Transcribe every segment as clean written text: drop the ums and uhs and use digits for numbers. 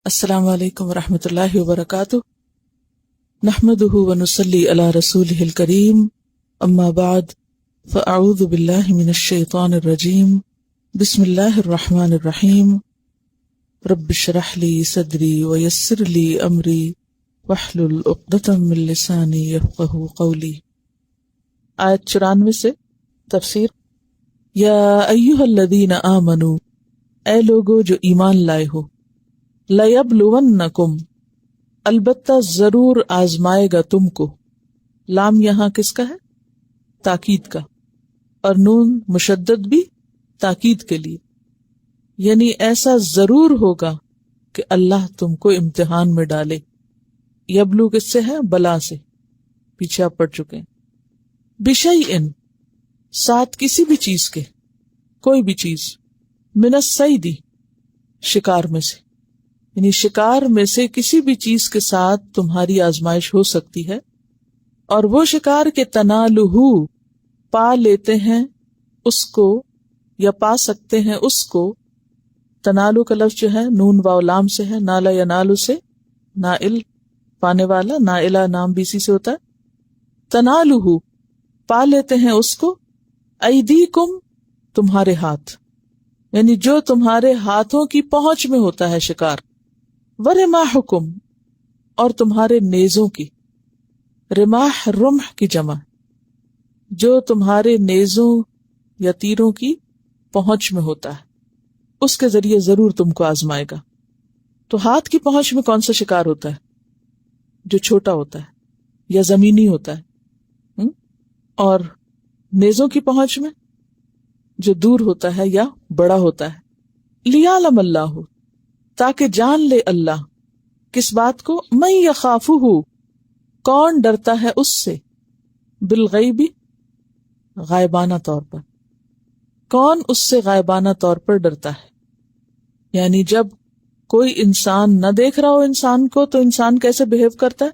السلام علیکم ورحمۃ اللہ وبرکاتہ، نحمدہ ونصلی علی رسولہ الکریم، اما بعد فاعوذ باللہ من الشیطان الرجیم، بسم اللہ الرحمن الرحیم، رب اشرح لی صدری ویسر لی امری واحلل عقدۃ من لسانی یفقہوا قولی۔ آیت 94 سے تفسیر۔ یا ایھا الذین آمنوا، اے لوگو جو ایمان لائے ہو، لَيَبْلُوَنَّكُمْ، البتہ ضرور آزمائے گا تم کو۔ لام یہاں کس کا ہے؟ تاکید کا، اور نون مشدد بھی تاکید کے لیے، یعنی ایسا ضرور ہوگا کہ اللہ تم کو امتحان میں ڈالے۔ یبلو کس سے ہے؟ بلا سے، پیچھے آپ پڑھ چکے ہیں۔ بِشَيْءٍ، ساتھ کسی بھی چیز کے، کوئی بھی چیز، مِنَ الصَّيْدِ، شکار میں سے، یعنی شکار میں سے کسی بھی چیز کے ساتھ تمہاری آزمائش ہو سکتی ہے، اور وہ شکار کے تنالہ، پا لیتے ہیں اس کو یا پا سکتے ہیں اس کو۔ تنالو کا لفظ جو ہے نون واو لام سے ہے، نالا یا نالو سے، نائل پانے والا، نائلہ نام بھی اسی سے ہوتا ہے۔ تنالہ، پا لیتے ہیں اس کو، ایدیکم، تمہارے ہاتھ، یعنی جو تمہارے ہاتھوں کی پہنچ میں ہوتا ہے شکار۔ وَرِمَاحُكُمْ، اور تمہارے نیزوں کی، رماح رمح کی جمع، جو تمہارے نیزوں یا تیروں کی پہنچ میں ہوتا ہے، اس کے ذریعے ضرور تم کو آزمائے گا۔ تو ہاتھ کی پہنچ میں کون سا شکار ہوتا ہے؟ جو چھوٹا ہوتا ہے یا زمینی ہوتا ہے، اور نیزوں کی پہنچ میں جو دور ہوتا ہے یا بڑا ہوتا ہے۔ لِيَعْلَمَ اللَّهُ، تاکہ جان لے اللہ، کس بات کو؟ مَن يَخَافُهُ، کون ڈرتا ہے اس سے، بالغیب، غائبانہ طور پر، کون اس سے غائبانہ طور پر ڈرتا ہے، یعنی جب کوئی انسان نہ دیکھ رہا ہو انسان کو تو انسان کیسے بہیو کرتا ہے،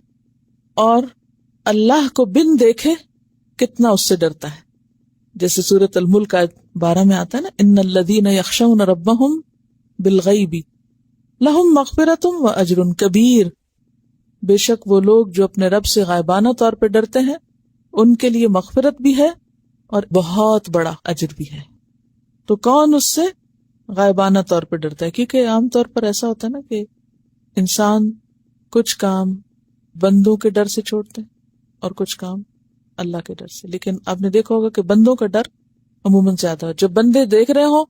اور اللہ کو بن دیکھے کتنا اس سے ڈرتا ہے۔ جیسے سورۃ الملک آیت 12 میں آتا ہے نا، ان الذین یخشون ربہم بالغیب لہم مغفرۃ واجر کبیر، بے شک وہ لوگ جو اپنے رب سے غائبانہ طور پہ ڈرتے ہیں ان کے لیے مغفرت بھی ہے اور بہت بڑا اجر بھی ہے۔ تو کون اس سے غائبانہ طور پہ ڈرتا ہے؟ کیونکہ عام طور پر ایسا ہوتا ہے نا کہ انسان کچھ کام بندوں کے ڈر سے چھوڑتے ہیں اور کچھ کام اللہ کے ڈر سے، لیکن آپ نے دیکھا ہوگا کہ بندوں کا ڈر عموماً زیادہ ہو۔ جب بندے دیکھ رہے ہوں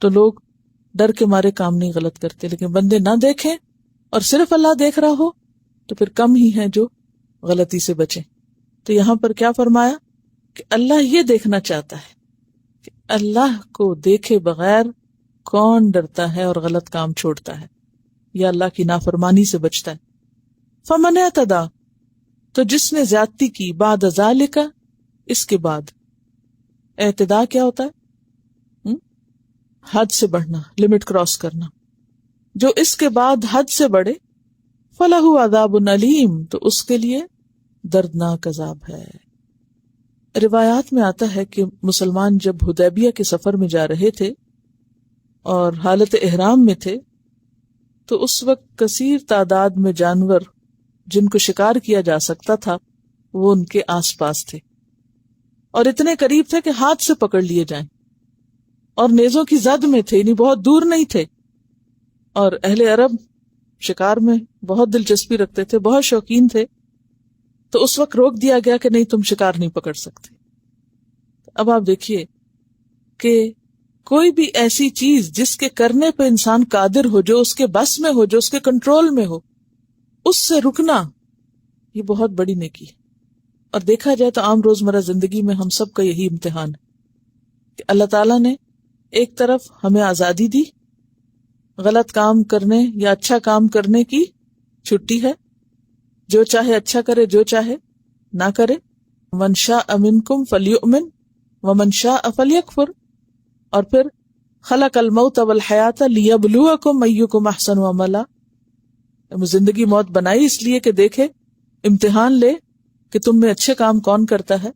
تو لوگ ڈر کے مارے کام نہیں غلط کرتے، لیکن بندے نہ دیکھیں اور صرف اللہ دیکھ رہا ہو تو پھر کم ہی ہیں جو غلطی سے بچیں۔ تو یہاں پر کیا فرمایا کہ اللہ یہ دیکھنا چاہتا ہے کہ اللہ کو دیکھے بغیر کون ڈرتا ہے اور غلط کام چھوڑتا ہے یا اللہ کی نافرمانی سے بچتا ہے۔ فمن اعتدی، تو جس نے زیادتی کی، بعد ذالک، اس کے بعد۔ اعتداء کیا ہوتا ہے؟ حد سے بڑھنا، لمٹ کراس کرنا۔ جو اس کے بعد حد سے بڑھے، فَلَهُ عَذَابٌ أَلِيمٌ، تو اس کے لیے دردناک عذاب ہے۔ روایات میں آتا ہے کہ مسلمان جب حدیبیہ کے سفر میں جا رہے تھے اور حالت احرام میں تھے تو اس وقت کثیر تعداد میں جانور جن کو شکار کیا جا سکتا تھا وہ ان کے آس پاس تھے، اور اتنے قریب تھے کہ ہاتھ سے پکڑ لیے جائیں، اور نیزوں کی زد میں تھے، یعنی بہت دور نہیں تھے۔ اور اہل عرب شکار میں بہت دلچسپی رکھتے تھے، بہت شوقین تھے، تو اس وقت روک دیا گیا کہ نہیں، تم شکار نہیں پکڑ سکتے۔ اب آپ دیکھیے کہ کوئی بھی ایسی چیز جس کے کرنے پہ انسان قادر ہو، جو اس کے بس میں ہو، جو اس کے کنٹرول میں ہو، اس سے رکنا یہ بہت بڑی نیکی ہے۔ اور دیکھا جائے تو عام روزمرہ زندگی میں ہم سب کا یہی امتحان ہے کہ اللہ تعالیٰ نے ایک طرف ہمیں آزادی دی، غلط کام کرنے یا اچھا کام کرنے کی چھٹی ہے، جو چاہے اچھا کرے، جو چاہے نہ کرے۔ من شاء منکم فلیؤمن ومن شاء فلیکفر، اور پھر خلق الموت والحیات لیبلوکم ایکم احسن عملا، زندگی موت بنائی اس لیے کہ دیکھے، امتحان لے کہ تم میں اچھے کام کون کرتا ہے۔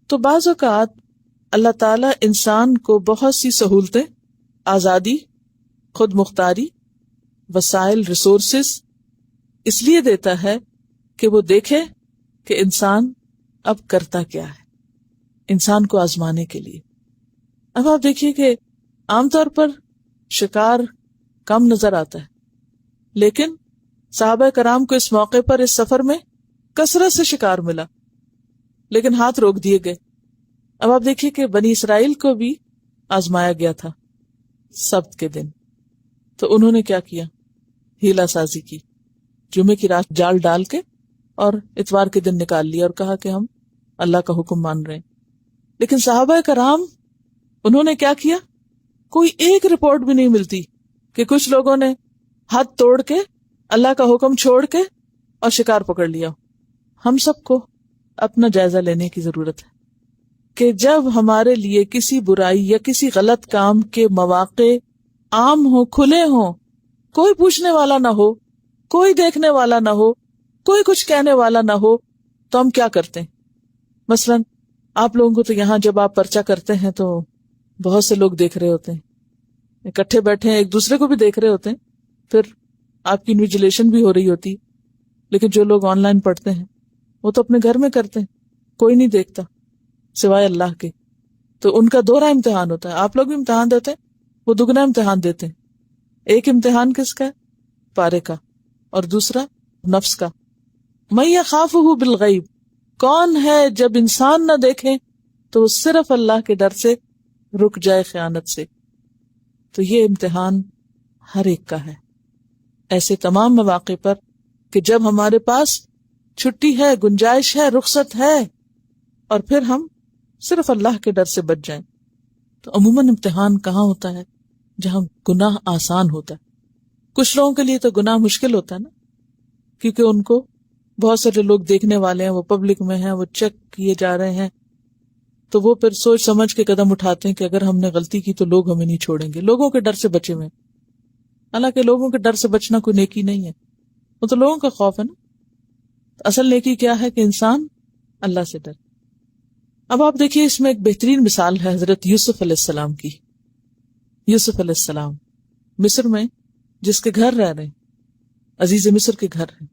تو بعض اوقات اللہ تعالیٰ انسان کو بہت سی سہولتیں، آزادی، خود مختاری وسائل، ریسورسز اس لیے دیتا ہے کہ وہ دیکھے کہ انسان اب کرتا کیا ہے، انسان کو آزمانے کے لیے۔ اب آپ دیکھیے کہ عام طور پر شکار کم نظر آتا ہے، لیکن صحابہ کرام کو اس موقع پر اس سفر میں کثرت سے شکار ملا، لیکن ہاتھ روک دیے گئے۔ اب آپ دیکھیے کہ بنی اسرائیل کو بھی آزمایا گیا تھا سبت کے دن، تو انہوں نے کیا کیا؟ ہیلا سازی کی، جمعے کی رات جال ڈال کے اور اتوار کے دن نکال لیا اور کہا کہ ہم اللہ کا حکم مان رہے ہیں۔ لیکن صحابہ کرام انہوں نے کیا کیا؟ کوئی ایک رپورٹ بھی نہیں ملتی کہ کچھ لوگوں نے حد توڑ کے اللہ کا حکم چھوڑ کے اور شکار پکڑ لیا۔ ہم سب کو اپنا جائزہ لینے کی ضرورت ہے کہ جب ہمارے لیے کسی برائی یا کسی غلط کام کے مواقع عام ہوں، کھلے ہوں، کوئی پوچھنے والا نہ ہو، کوئی دیکھنے والا نہ ہو، کوئی کچھ کہنے والا نہ ہو، تو ہم کیا کرتے ہیں؟ مثلا آپ لوگوں کو تو یہاں جب آپ پرچہ کرتے ہیں تو بہت سے لوگ دیکھ رہے ہوتے ہیں، اکٹھے بیٹھے ہیں، ایک دوسرے کو بھی دیکھ رہے ہوتے ہیں، پھر آپ کی انویجیلیشن بھی ہو رہی ہوتی۔ لیکن جو لوگ آن لائن پڑھتے ہیں وہ تو اپنے گھر میں کرتے ہیں، کوئی نہیں دیکھتا سوائے اللہ کے، تو ان کا دوہرا امتحان ہوتا ہے۔ آپ لوگ بھی امتحان دیتے ہیں، وہ دگنا امتحان دیتے ہیں۔ ایک امتحان کس کا ہے؟ پارے کا، اور دوسرا نفس کا۔ مَن یخافہ بالغیب، کون ہے جب انسان نہ دیکھیں تو وہ صرف اللہ کے ڈر سے رک جائے خیانت سے۔ تو یہ امتحان ہر ایک کا ہے، ایسے تمام مواقع پر کہ جب ہمارے پاس چھٹی ہے، گنجائش ہے، رخصت ہے، اور پھر ہم صرف اللہ کے ڈر سے بچ جائیں۔ تو عموماً امتحان کہاں ہوتا ہے؟ جہاں گناہ آسان ہوتا ہے۔ کچھ لوگوں کے لیے تو گناہ مشکل ہوتا ہے نا، کیونکہ ان کو بہت سارے لوگ دیکھنے والے ہیں، وہ پبلک میں ہیں، وہ چیک کیے جا رہے ہیں، تو وہ پھر سوچ سمجھ کے قدم اٹھاتے ہیں کہ اگر ہم نے غلطی کی تو لوگ ہمیں نہیں چھوڑیں گے، لوگوں کے ڈر سے بچے ہوئے۔ حالانکہ لوگوں کے ڈر سے بچنا کوئی نیکی نہیں ہے، وہ تو لوگوں کا خوف ہے نا۔ اصل نیکی کیا ہے؟ کہ انسان اللہ سے ڈر۔ اب آپ دیکھیے اس میں ایک بہترین مثال ہے حضرت یوسف علیہ السلام کی۔ یوسف علیہ السلام مصر میں جس کے گھر رہ رہے ہیں، عزیز مصر کے گھر ہیں،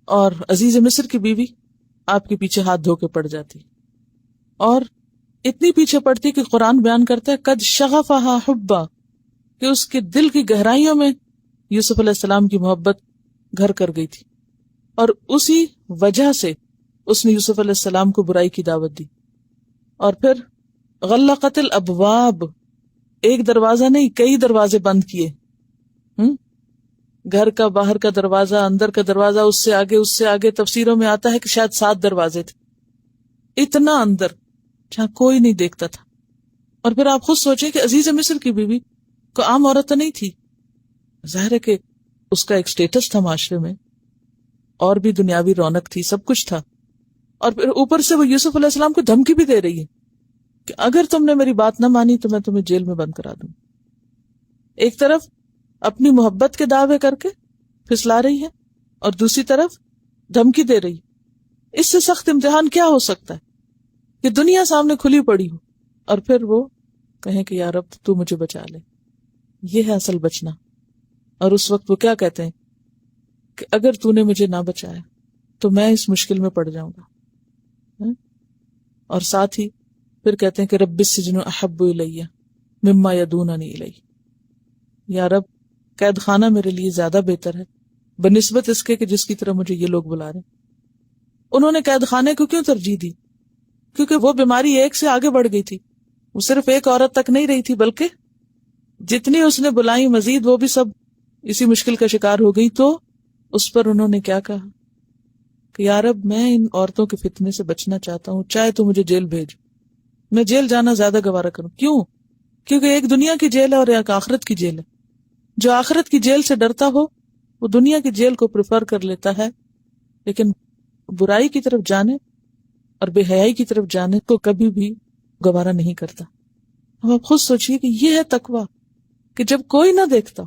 اور عزیز مصر کی بیوی آپ کے پیچھے ہاتھ دھو کے پڑ جاتی، اور اتنی پیچھے پڑتی کہ قرآن بیان کرتا ہے قد شغفہا حبا، کہ اس کے دل کی گہرائیوں میں یوسف علیہ السلام کی محبت گھر کر گئی تھی، اور اسی وجہ سے اس نے یوسف علیہ السلام کو برائی کی دعوت دی۔ اور پھر غلقت الابواب، ایک دروازہ نہیں کئی دروازے بند کیے، گھر کا باہر کا دروازہ، اندر کا دروازہ، اس سے آگے تفسیروں میں آتا ہے کہ شاید 7 دروازے تھے، اتنا اندر جہاں کوئی نہیں دیکھتا تھا۔ اور پھر آپ خود سوچیں کہ عزیز مصر کی بیوی کو عام عورت نہیں تھی، ظاہر ہے کہ اس کا ایک سٹیٹس تھا معاشرے میں، اور بھی دنیاوی رونق تھی، سب کچھ تھا، اور پھر اوپر سے وہ یوسف علیہ السلام کو دھمکی بھی دے رہی ہے کہ اگر تم نے میری بات نہ مانی تو میں تمہیں جیل میں بند کرا دوں۔ ایک طرف اپنی محبت کے دعوے کر کے پھسلا رہی ہے، اور دوسری طرف دھمکی دے رہی ہے۔ اس سے سخت امتحان کیا ہو سکتا ہے کہ دنیا سامنے کھلی پڑی ہو اور پھر وہ کہیں کہ یا رب تو مجھے بچا لے۔ یہ ہے اصل بچنا۔ اور اس وقت وہ کیا کہتے ہیں کہ اگر تو نے مجھے نہ بچایا تو میں اس مشکل میں پڑ جاؤں گا، اور ساتھ ہی پھر کہتے ہیں کہ رب السجن احب الی مما یدوننی الی، یا رب قید خانہ میرے لیے زیادہ بہتر ہے بنسبت اس کے کہ جس کی طرح مجھے یہ لوگ بلا رہے ہیں۔ انہوں نے قید خانے کو کیوں ترجیح دی؟ کیونکہ وہ بیماری ایک سے آگے بڑھ گئی تھی، وہ صرف ایک عورت تک نہیں رہی تھی بلکہ جتنی اس نے بلائی مزید وہ بھی سب اسی مشکل کا شکار ہو گئی۔ تو اس پر انہوں نے کیا کہا کہ یا رب میں ان عورتوں کے فتنے سے بچنا چاہتا ہوں، چاہے تو مجھے جیل بھیج، میں جیل جانا زیادہ گوارا کروں۔ کیوں؟ کیونکہ ایک دنیا کی جیل ہے اور ایک آخرت کی جیل ہے۔ جو آخرت کی جیل سے ڈرتا ہو وہ دنیا کی جیل کو پریفر کر لیتا ہے، لیکن برائی کی طرف جانے اور بے حیائی کی طرف جانے کو کبھی بھی گوارا نہیں کرتا۔ اب آپ خود سوچئے کہ یہ ہے تقویٰ، کہ جب کوئی نہ دیکھتا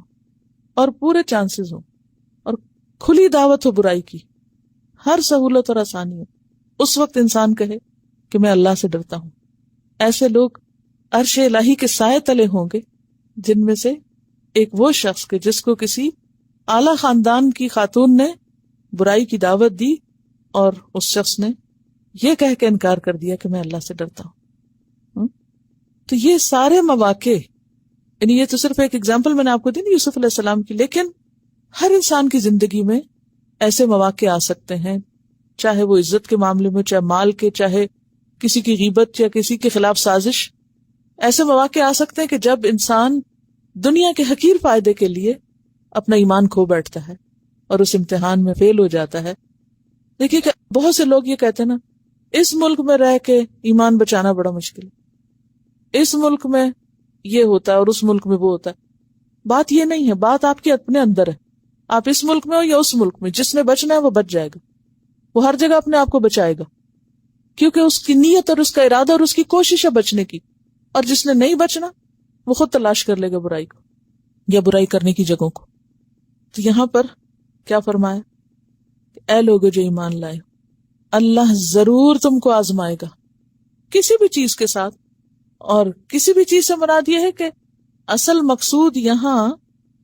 اور پورے چانسز ہوں اور کھلی دعوت ہو برائی کی، ہر سہولت اور آسانی ہو، اس وقت انسان کہے کہ میں اللہ سے ڈرتا ہوں۔ ایسے لوگ عرش الہی کے سائے تلے ہوں گے، جن میں سے ایک وہ شخص کہ جس کو کسی اعلی خاندان کی خاتون نے برائی کی دعوت دی اور اس شخص نے یہ کہہ کے انکار کر دیا کہ میں اللہ سے ڈرتا ہوں. تو یہ سارے مواقع، یعنی یہ تو صرف ایک ایگزامپل میں نے آپ کو دی یوسف علیہ السلام کی، لیکن ہر انسان کی زندگی میں ایسے مواقع آ سکتے ہیں، چاہے وہ عزت کے معاملے میں، چاہے مال کے، چاہے کسی کی غیبت یا کسی کے خلاف سازش. ایسے مواقع آ سکتے ہیں کہ جب انسان دنیا کے حقیر فائدے کے لیے اپنا ایمان کھو بیٹھتا ہے اور اس امتحان میں فیل ہو جاتا ہے. دیکھیے کہ بہت سے لوگ یہ کہتے ہیں نا، اس ملک میں رہ کے ایمان بچانا بڑا مشکل ہے، اس ملک میں یہ ہوتا ہے اور اس ملک میں وہ ہوتا ہے. بات یہ نہیں ہے، بات آپ کے اپنے اندر ہے. آپ اس ملک میں ہو یا اس ملک میں، جس نے بچنا ہے وہ بچ جائے گا، وہ ہر جگہ اپنے آپ کو بچائے گا، کیونکہ اس کی نیت اور اس کا ارادہ اور اس کی کوشش ہے بچنے کی. اور جس نے نہیں بچنا وہ خود تلاش کر لے گا برائی کو یا برائی کرنے کی جگہوں کو. تو یہاں پر کیا فرمایا کہ اے لوگو جو ایمان لائے، اللہ ضرور تم کو آزمائے گا کسی بھی چیز کے ساتھ. اور کسی بھی چیز سے مراد یہ ہے کہ اصل مقصود یہاں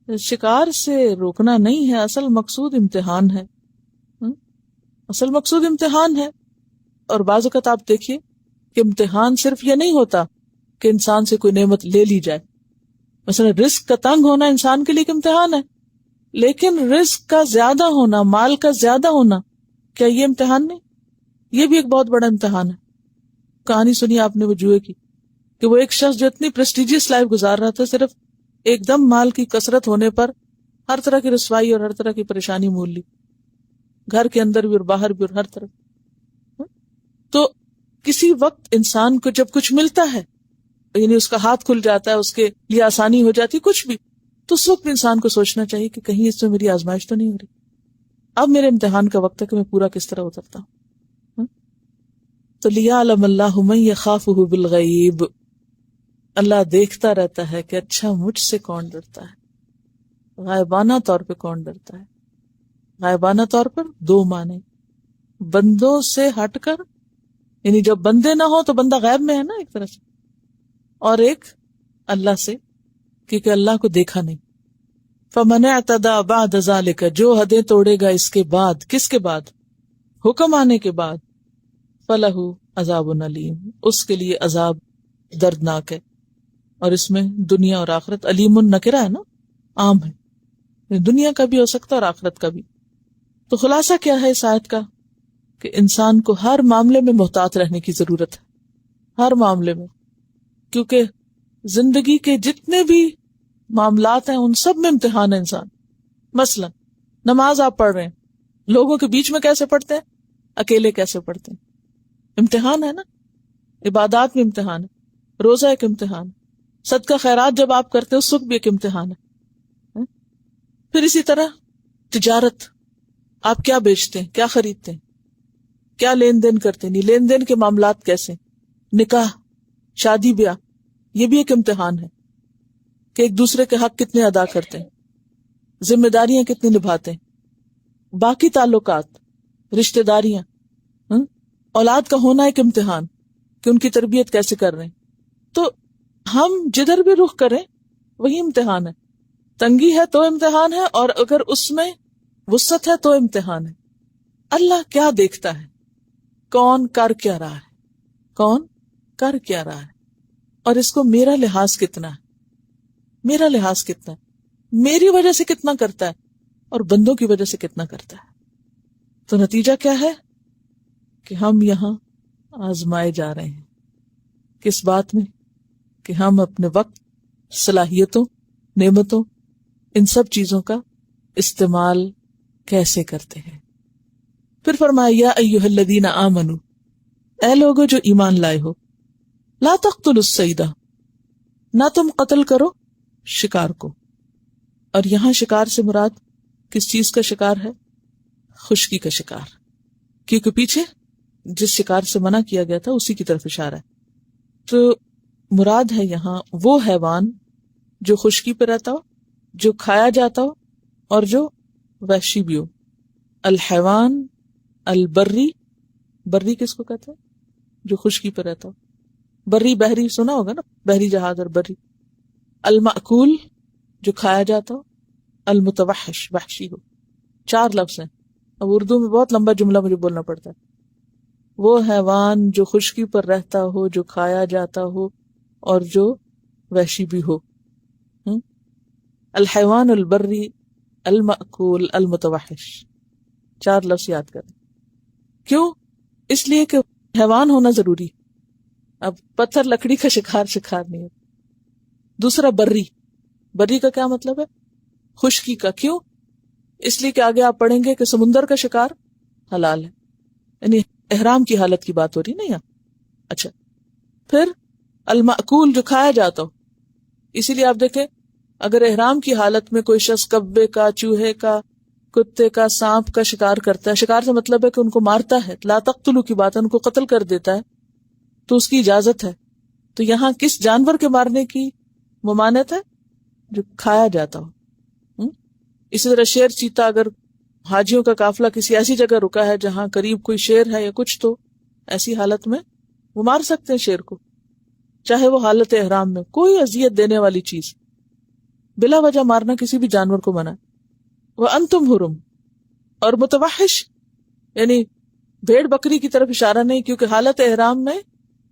شکار سے روکنا نہیں ہے، اصل مقصود امتحان ہے. اصل مقصود امتحان ہے. اور بعض اوقات آپ دیکھیے کہ امتحان صرف یہ نہیں ہوتا کہ انسان سے کوئی نعمت لے لی جائے. مثلا رزق کا تنگ ہونا انسان کے لیے ایک امتحان ہے، لیکن رزق کا زیادہ ہونا، مال کا زیادہ ہونا، کیا یہ امتحان نہیں؟ یہ بھی ایک بہت بڑا امتحان ہے. کہانی سنی آپ نے وہ جوئے کی، کہ وہ ایک شخص جو اتنی پریسٹیجیس لائف گزار رہا تھا، صرف ایک دم مال کی کثرت ہونے پر ہر طرح کی رسوائی اور ہر طرح کی پریشانی مول لی، گھر کے اندر بھی اور باہر بھی اور ہر طرف. تو کسی وقت انسان کو جب کچھ ملتا ہے، یعنی اس کا ہاتھ کھل جاتا ہے، اس کے لیے آسانی ہو جاتی کچھ بھی، تو اس وقت انسان کو سوچنا چاہیے کہ کہیں اس میں میری آزمائش تو نہیں ہو رہی، اب میرے امتحان کا وقت ہے کہ میں پورا کس طرح اترتا ہوں. تو لِيَعْلَمَ اللَّهُ مَن يَخَافُهُ بِالْغَيْبِ، اللہ دیکھتا رہتا ہے کہ اچھا مجھ سے کون ڈرتا ہے. غائبانہ طور پہ کون ڈرتا ہے. غائبانہ طور پر دو معنی، بندوں سے ہٹ کر، یعنی جب بندے نہ ہو تو بندہ غیب میں ہے نا ایک طرح سے، اور ایک اللہ سے، کیونکہ اللہ کو دیکھا نہیں. فَمَنِ اعْتَدَىٰ بَعْدَ ذَلِكَ، جو حدیں توڑے گا اس کے بعد، کس کے بعد؟ حکم آنے کے بعد، فَلَهُ عَذَابٌ أَلِيمٌ، اس کے لیے عذاب دردناک ہے. اور اس میں دنیا اور آخرت، علیم النکرہ ہے نا، عام ہے، دنیا کا بھی ہو سکتا ہے اور آخرت کا بھی. تو خلاصہ کیا ہے اس آیت کا؟ کہ انسان کو ہر معاملے میں محتاط رہنے کی ضرورت ہے، ہر معاملے میں، کیونکہ زندگی کے جتنے بھی معاملات ہیں ان سب میں امتحان ہے انسان. مثلا نماز آپ پڑھ رہے ہیں، لوگوں کے بیچ میں کیسے پڑھتے ہیں، اکیلے کیسے پڑھتے ہیں، امتحان ہے نا. عبادات میں امتحان ہے، روزہ ایک امتحان ہے، صدقہ خیرات جب آپ کرتے ہیں اس وقت بھی ایک امتحان ہے. پھر اسی طرح تجارت، آپ کیا بیچتے ہیں، کیا خریدتے ہیں، کیا لین دین کرتے ہیں، نہیں لین دین کے معاملات کیسے، نکاح، شادی بیاہ، یہ بھی ایک امتحان ہے کہ ایک دوسرے کے حق کتنے ادا کرتے ہیں، ذمہ داریاں کتنی نبھاتے ہیں، باقی تعلقات، رشتہ داریاں، اولاد کا ہونا ایک امتحان کہ ان کی تربیت کیسے کر رہے ہیں. تو ہم جدھر بھی رخ کریں وہی امتحان ہے. تنگی ہے تو امتحان ہے، اور اگر اس میں وسعت ہے تو امتحان ہے. اللہ کیا دیکھتا ہے، کون کر کیا رہا ہے، کون کر کیا رہا ہے، اور اس کو میرا لحاظ کتنا ہے، میرا لحاظ کتنا ہے، میری وجہ سے کتنا کرتا ہے اور بندوں کی وجہ سے کتنا کرتا ہے. تو نتیجہ کیا ہے کہ ہم یہاں آزمائے جا رہے ہیں. کس بات میں؟ کہ ہم اپنے وقت، صلاحیتوں، نعمتوں، ان سب چیزوں کا استعمال کیسے کرتے ہیں. پھر فرمایا یا ایھا الذین آمنو، اے لوگو جو ایمان لائے ہو، لا تقتلوا الصید، نہ تم قتل کرو شکار کو. اور یہاں شکار سے مراد کس چیز کا شکار ہے؟ خشکی کا شکار، کیونکہ پیچھے جس شکار سے منع کیا گیا تھا اسی کی طرف اشارہ ہے. تو مراد ہے یہاں وہ حیوان جو خشکی پہ رہتا ہو، جو کھایا جاتا ہو، اور جو وحشی بھی ہو. الحیوان البری، بری کس کو کہتے ہیں؟ جو خشکی پہ رہتا ہو. بری بحری سنا ہوگا نا، بحری جہاز اور بری. المأکول جو کھایا جاتا ہو، المتوحش وحشی ہو. 4 لفظ ہیں. اب اردو میں بہت لمبا جملہ مجھے بولنا پڑتا ہے. وہ حیوان جو خشکی پر رہتا ہو، جو کھایا جاتا ہو اور جو وحشی بھی ہو. الحیوان البری المأکول المتوحش. 4 لفظ یاد کریں. کیوں؟ اس لیے کہ حیوان ہونا ضروری. اب پتھر لکڑی کا شکار نہیں ہے. دوسرا بری. بری کا کیا مطلب ہے؟ خشکی کا. کیوں؟ اس لیے کہ آگے آپ پڑھیں گے کہ سمندر کا شکار حلال ہے. یعنی احرام کی حالت کی بات ہو رہی نا یہاں. اچھا، پھر المأکول جو کھایا جاتا ہو. اسی لیے آپ دیکھیں اگر احرام کی حالت میں کوئی شخص کبے کا، چوہے کا، کتے کا، سانپ کا شکار کرتا ہے، شکار سے مطلب ہے کہ ان کو مارتا ہے، لا تقتلوا کی بات ہے، ان کو قتل کر دیتا ہے، تو اس کی اجازت ہے. تو یہاں کس جانور کے مارنے کی ممانعت ہے؟ جو کھایا جاتا ہو. اسی طرح شیر، چیتا، اگر حاجیوں کا قافلہ کسی ایسی جگہ رکا ہے جہاں قریب کوئی شیر ہے یا کچھ، تو ایسی حالت میں وہ مار سکتے ہیں شیر کو، چاہے وہ حالت احرام میں. کوئی اذیت دینے والی چیز بلا وجہ مارنا کسی بھی جانور کو منع. وَأَنْتُمْ حُرُمْ. اور متوحش یعنی بھیڑ بکری کی طرف اشارہ نہیں، کیونکہ حالت احرام میں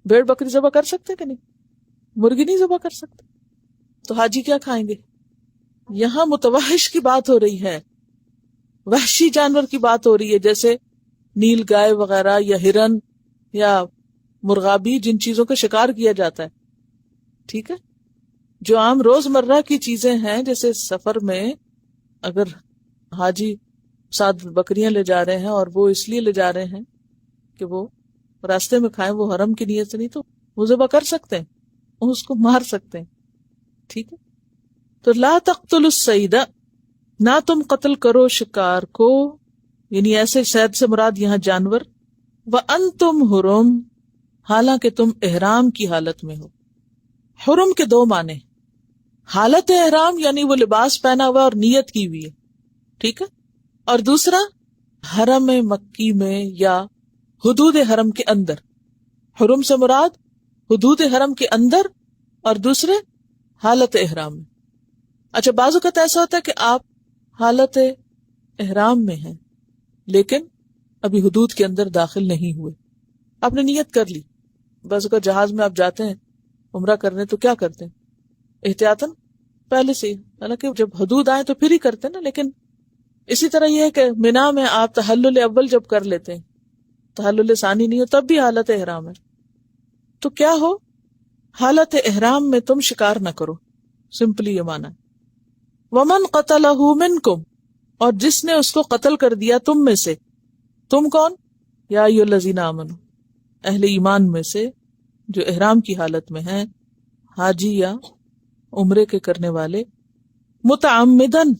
بھیڑ بکری ذبح کر سکتے کہ نہیں؟ مرغی نہیں ذبح کر سکتے، تو حاجی کیا کھائیں گے؟ یہاں متوحش کی بات ہو رہی ہے، وحشی جانور کی بات ہو رہی ہے، جیسے نیل گائے وغیرہ یا ہرن یا مرغابی، جن چیزوں کا شکار کیا جاتا ہے. ٹھیک ہے، جو عام روزمرہ کی چیزیں ہیں، جیسے سفر میں اگر حاجی 7 بکریاں لے جا رہے ہیں اور وہ اس لیے لے جا رہے ہیں کہ وہ راستے میں کھائیں، وہ حرم کی نیت سے نہیں، تو وہ ذبح کر سکتے ہیں، اس کو مار سکتے ہیں. ٹھیک ہے، تو لا تقتلوا الصید، نہ تم قتل کرو شکار کو، یعنی ایسے صید سے مراد یہاں جانور. وانتم حرم، حالانکہ تم احرام کی حالت میں ہو. حرم کے 2 معنی، حالت احرام یعنی وہ لباس پہنا ہوا اور نیت کی ہوئی ہے. ٹھیک ہے، اور دوسرا حرم مکی میں یا حدود حرم کے اندر. حرم سے مراد حدود حرم کے اندر، اور دوسرے حالت احرام میں. اچھا، بعض اوقات ایسا ہوتا ہے کہ آپ حالت احرام میں ہیں لیکن ابھی حدود کے اندر داخل نہیں ہوئے، آپ نے نیت کر لی. بعض اوقات جہاز میں آپ جاتے ہیں عمرہ کرنے تو کیا کرتے ہیں؟ احتیاطاً پہلے سے، حالانکہ جب حدود آئے تو پھر ہی کرتے ہیں نا. لیکن اسی طرح یہ ہے کہ مینا میں آپ تحلل اول جب کر لیتے ہیں، تحلل ثانی نہیں ہو، تب بھی حالت احرام ہے. تو کیا ہو، حالت احرام میں تم شکار نہ کرو، سمپلی یہ مانا. ومن قتلہ منکم، اور جس نے اس کو قتل کر دیا تم میں سے. تم کون؟ یا ایھا الذین آمنوا، اہل ایمان میں سے جو احرام کی حالت میں ہیں، حاجی یا عمرے کے کرنے والے. متعمدن،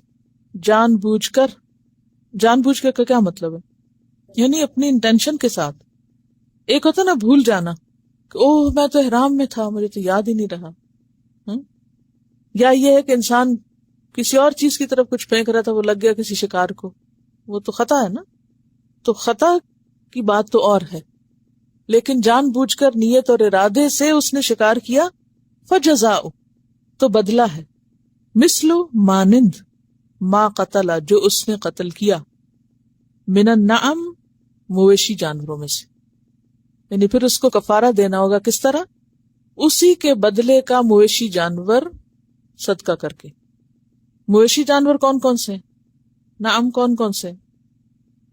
جان بوجھ کر. جان بوجھ کر کا کیا مطلب ہے؟ یعنی اپنی انٹینشن کے ساتھ. ایک ہوتا نا بھول جانا کہ اوہ میں تو احرام میں تھا، مجھے تو یاد ہی نہیں رہا. یا یہ ہے کہ انسان کسی اور چیز کی طرف کچھ پھینک رہا تھا، وہ لگ گیا کسی شکار کو، وہ تو خطا ہے نا. تو خطا کی بات تو اور ہے، لیکن جان بوجھ کر نیت اور ارادے سے اس نے شکار کیا، فجزاء، تو بدلہ ہے. مثل، مانند، ما قتل، جو اس نے قتل کیا، من النعم، مویشی جانوروں میں سے. یعنی پھر اس کو کفارہ دینا ہوگا. کس طرح؟ اسی کے بدلے کا مویشی جانور صدقہ کر کے. مویشی جانور کون کون سے؟ نعم کون کون سے؟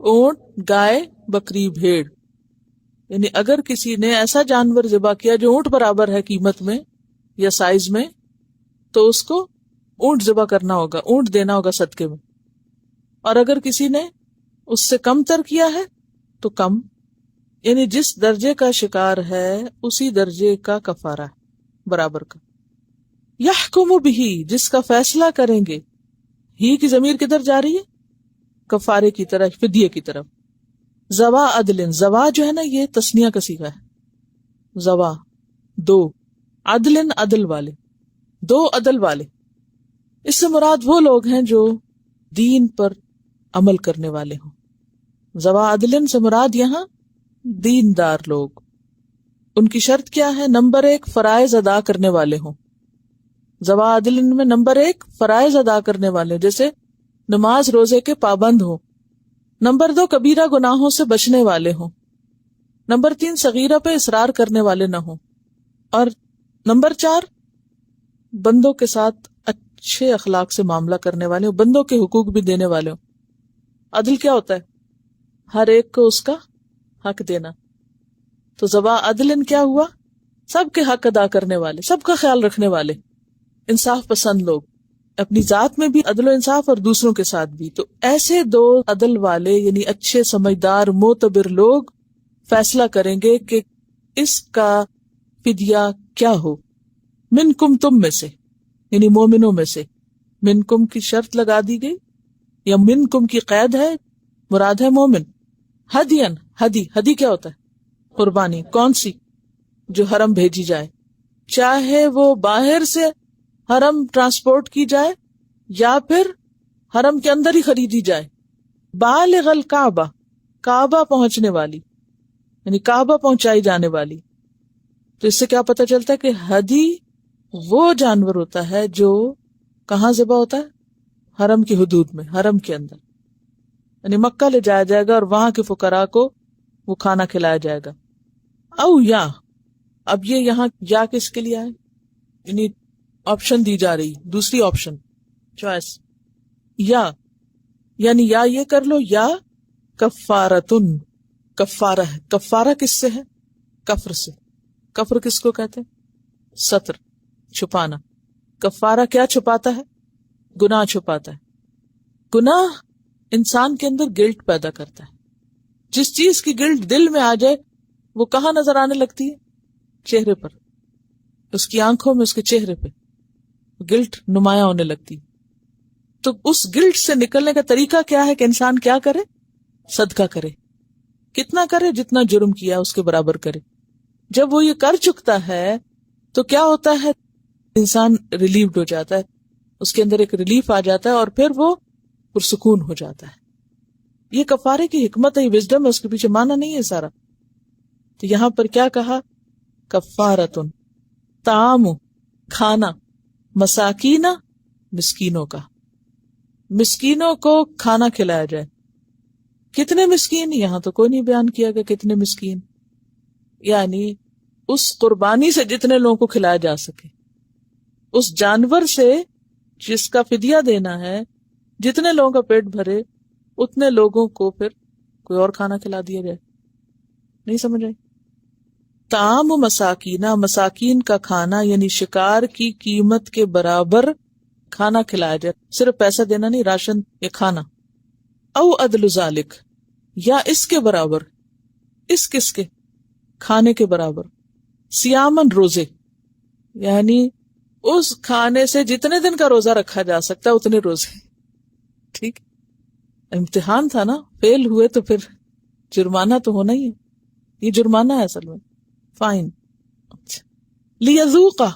اونٹ، گائے، بکری، بھیڑ. یعنی اگر کسی نے ایسا جانور ذبح کیا جو اونٹ برابر ہے قیمت میں یا سائز میں، تو اس کو اونٹ ذبح کرنا ہوگا، اونٹ دینا ہوگا صدقے میں. اور اگر کسی نے اس سے کم تر کیا ہے تو کم. یعنی جس درجے کا شکار ہے اسی درجے کا کفارہ ہے، برابر کا. یحکم بہ، جس کا فیصلہ کریں گے. ہی کی ضمیر کدھر جا رہی ہے؟ کفارے کی طرف، فدیے کی طرف. زوا عدل، زوا جو ہے نا یہ تسنیہ کا صیغہ ہے. زوا 2، عدل عدل والے، 2 عدل والے. اس سے مراد وہ لوگ ہیں جو دین پر عمل کرنے والے ہوں. زوا عدل سے مراد یہاں دیندار لوگ. ان کی شرط کیا ہے؟ نمبر 1 فرائض ادا کرنے والے ہوں. زوا عدل میں نمبر 1 فرائض ادا کرنے والے، جیسے نماز روزے کے پابند ہوں. نمبر 2 کبیرہ گناہوں سے بچنے والے ہوں. نمبر 3 صغیرہ پہ اصرار کرنے والے نہ ہوں. اور نمبر 4 بندوں کے ساتھ اچھے اخلاق سے معاملہ کرنے والے ہوں، بندوں کے حقوق بھی دینے والے ہوں. عدل کیا ہوتا ہے؟ ہر ایک کو اس کا حق دینا. تو ذوا عدل کیا ہوا؟ سب کے حق ادا کرنے والے، سب کا خیال رکھنے والے، انصاف پسند لوگ، اپنی ذات میں بھی عدل و انصاف اور دوسروں کے ساتھ بھی. تو ایسے 2 عدل والے یعنی اچھے سمجھدار معتبر لوگ فیصلہ کریں گے کہ اس کا فدیہ کیا ہو. منکم تم میں سے، یعنی مومنوں میں سے. منکم کی شرط لگا دی گئی یا منکم کی قید ہے، مراد ہے مومن. ہدین، ہدی کیا ہوتا ہے؟ قربانی. کون سی؟ جو حرم بھیجی جائے، چاہے وہ باہر سے حرم ٹرانسپورٹ کی جائے یا پھر حرم کے اندر ہی خریدی جائے. بالغ الکعبہ، کعبہ پہنچنے والی، یعنی کعبہ پہنچائی جانے والی. تو اس سے کیا پتہ چلتا ہے کہ ہدی وہ جانور ہوتا ہے جو کہاں ذبح ہوتا ہے؟ حرم کی حدود میں، حرم کے اندر، یعنی مکہ لے جایا جائے گا اور وہاں کے فقراء کو وہ کھانا کھلایا جائے گا. او یا، اب یہ یہاں یا کس کے لیے ہے؟ یعنی آپشن دی جا رہی، دوسری آپشن، چوائس. یا یعنی یا یہ کر لو، یا کفارتن، کفارہ ہے. کفارہ کس سے ہے؟ کفر سے. کفر کس کو کہتے ہیں؟ ستر، چھپانا. کفارہ کیا چھپاتا ہے؟ گناہ چھپاتا ہے. گناہ انسان کے اندر گلٹ پیدا کرتا ہے. جس چیز کی گلٹ دل میں آ جائے وہ کہاں نظر آنے لگتی ہے؟ چہرے پر، اس کی آنکھوں میں، اس کے چہرے پہ گلٹ نمایاں ہونے لگتی. تو اس گلٹ سے نکلنے کا طریقہ کیا ہے کہ انسان کیا کرے؟ صدقہ کرے. کتنا کرے؟ جتنا جرم کیا اس کے برابر کرے. جب وہ یہ کر چکتا ہے تو کیا ہوتا ہے؟ انسان ریلیوڈ ہو جاتا ہے، اس کے اندر ایک ریلیف آ جاتا ہے اور پھر وہ پرسکون ہو جاتا ہے. یہ کفارے کی حکمت ہے، یہ وزڈم ہے، اس کے پیچھے معنی نہیں ہے سارا. تو یہاں پر کیا کہا؟ کفارتن، طعام، کھانا، مساکین، مسکینوں کا. مسکینوں کو کھانا کھلایا جائے. کتنے مسکین؟ یہاں تو کوئی نہیں بیان کیا کہ کتنے مسکین، یعنی اس قربانی سے جتنے لوگوں کو کھلایا جا سکے، اس جانور سے جس کا فدیہ دینا ہے، جتنے لوگوں کا پیٹ بھرے اتنے لوگوں کو پھر کوئی اور کھانا کھلا دیا جائے. نہیں سمجھ آئی؟ طعام مساکینہ، مساکین کا کھانا یعنی شکار کی قیمت کے برابر کھانا کھلایا جائے. صرف پیسہ دینا نہیں، راشن یا کھانا. او عدل ذالک، یا اس کے برابر. اس کس کے؟ کھانے کے برابر. سیامن، روزے، یعنی اس کھانے سے جتنے دن کا روزہ رکھا جا سکتا ہے اتنے روزے. ٹھیک، امتحان تھا نا، فیل ہوئے تو پھر جرمانہ تو ہونا ہی ہے. یہ جرمانہ ہے اصل میں، فائن. لیذوقا،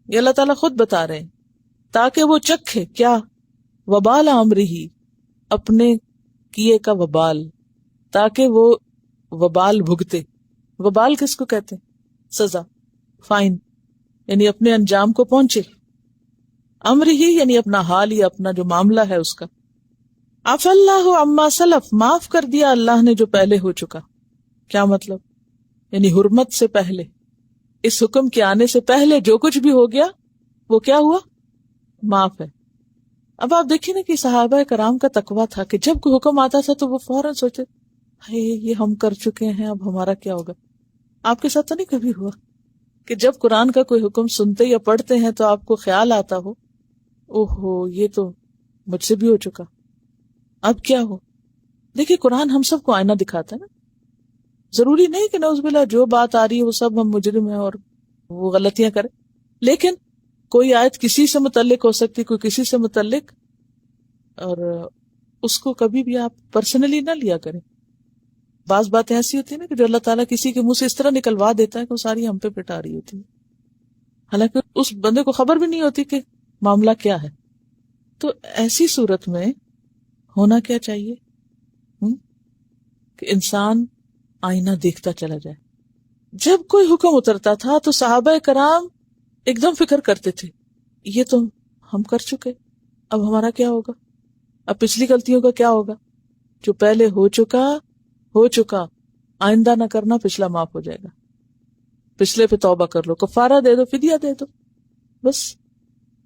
یہ اللہ تعالیٰ خود بتا رہے ہیں، تاکہ وہ چکھے کیا؟ وبال امرہ، اپنے کیے کا وبال، تاکہ وہ وبال بھگتے. وبال کس کو کہتے ہیں؟ سزا، فائن، یعنی اپنے انجام کو پہنچے. امر ہی یعنی اپنا حال یا اپنا جو معاملہ ہے اس کا. عفا اللہ عما سلف، معاف کر دیا اللہ نے جو پہلے ہو چکا. کیا مطلب؟ یعنی حرمت سے پہلے، اس حکم کے آنے سے پہلے جو کچھ بھی ہو گیا وہ کیا ہوا؟ معاف ہے. اب آپ دیکھیں نا کہ صحابہ کرام کا تقویٰ تھا کہ جب کوئی حکم آتا تھا تو وہ فوراً سوچے یہ ہم کر چکے ہیں، اب ہمارا کیا ہوگا. آپ کے ساتھ تو نہیں کبھی ہوا کہ جب قرآن کا کوئی حکم سنتے یا پڑھتے ہیں تو آپ کو خیال آتا ہو اوہو یہ تو مجھ سے بھی ہو چکا، اب کیا ہو؟ دیکھیے قرآن ہم سب کو آئینہ دکھاتا ہے نا. ضروری نہیں کہ نعوذ باللہ جو بات آ رہی ہے وہ سب ہم مجرم ہیں اور وہ غلطیاں کریں، لیکن کوئی آیت کسی سے متعلق ہو سکتی، کوئی کسی سے متعلق، اور اس کو کبھی بھی آپ پرسنلی نہ لیا کریں. بعض باتیں ایسی ہوتی ہیں نا کہ جو اللہ تعالیٰ کسی کے منہ سے اس طرح نکلوا دیتا ہے کہ وہ ساری ہم پہ پٹا رہی ہوتی ہے، حالانکہ اس بندے کو خبر بھی نہیں ہوتی کہ معاملہ کیا ہے. تو ایسی صورت میں ہونا کیا چاہیے کہ انسان آئینہ دیکھتا چلا جائے. جب کوئی حکم اترتا تھا تو صحابہ کرام ایک دم فکر کرتے تھے یہ تو ہم کر چکے، اب ہمارا کیا ہوگا. اب پچھلی غلطیوں کا کیا ہوگا؟ جو پہلے ہو چکا، آئندہ نہ کرنا، پچھلا معاف ہو جائے گا. پچھلے پہ توبہ کر لو، کفارہ دے دو، فدیہ دے دو، بس.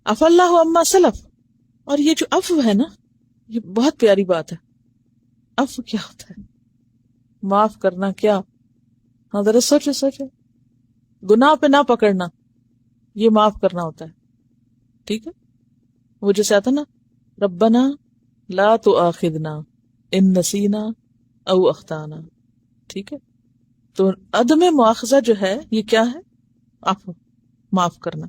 عفا اللہ عما سلف. اور یہ جو عفو ہے نا، یہ بہت پیاری بات ہے. عفو کیا ہوتا ہے؟ معاف کرنا. کیا؟ ہاں ذرا سوچے. گناہ پہ نہ پکڑنا، یہ معاف کرنا ہوتا ہے. ٹھیک ہے؟ وہ جیسے آتا نا، ربنا لا تؤاخذنا ان نسینا او اخطانا. ٹھیک ہے؟ تو عدم مؤاخذہ جو ہے یہ کیا ہے؟ عفو، معاف کرنا.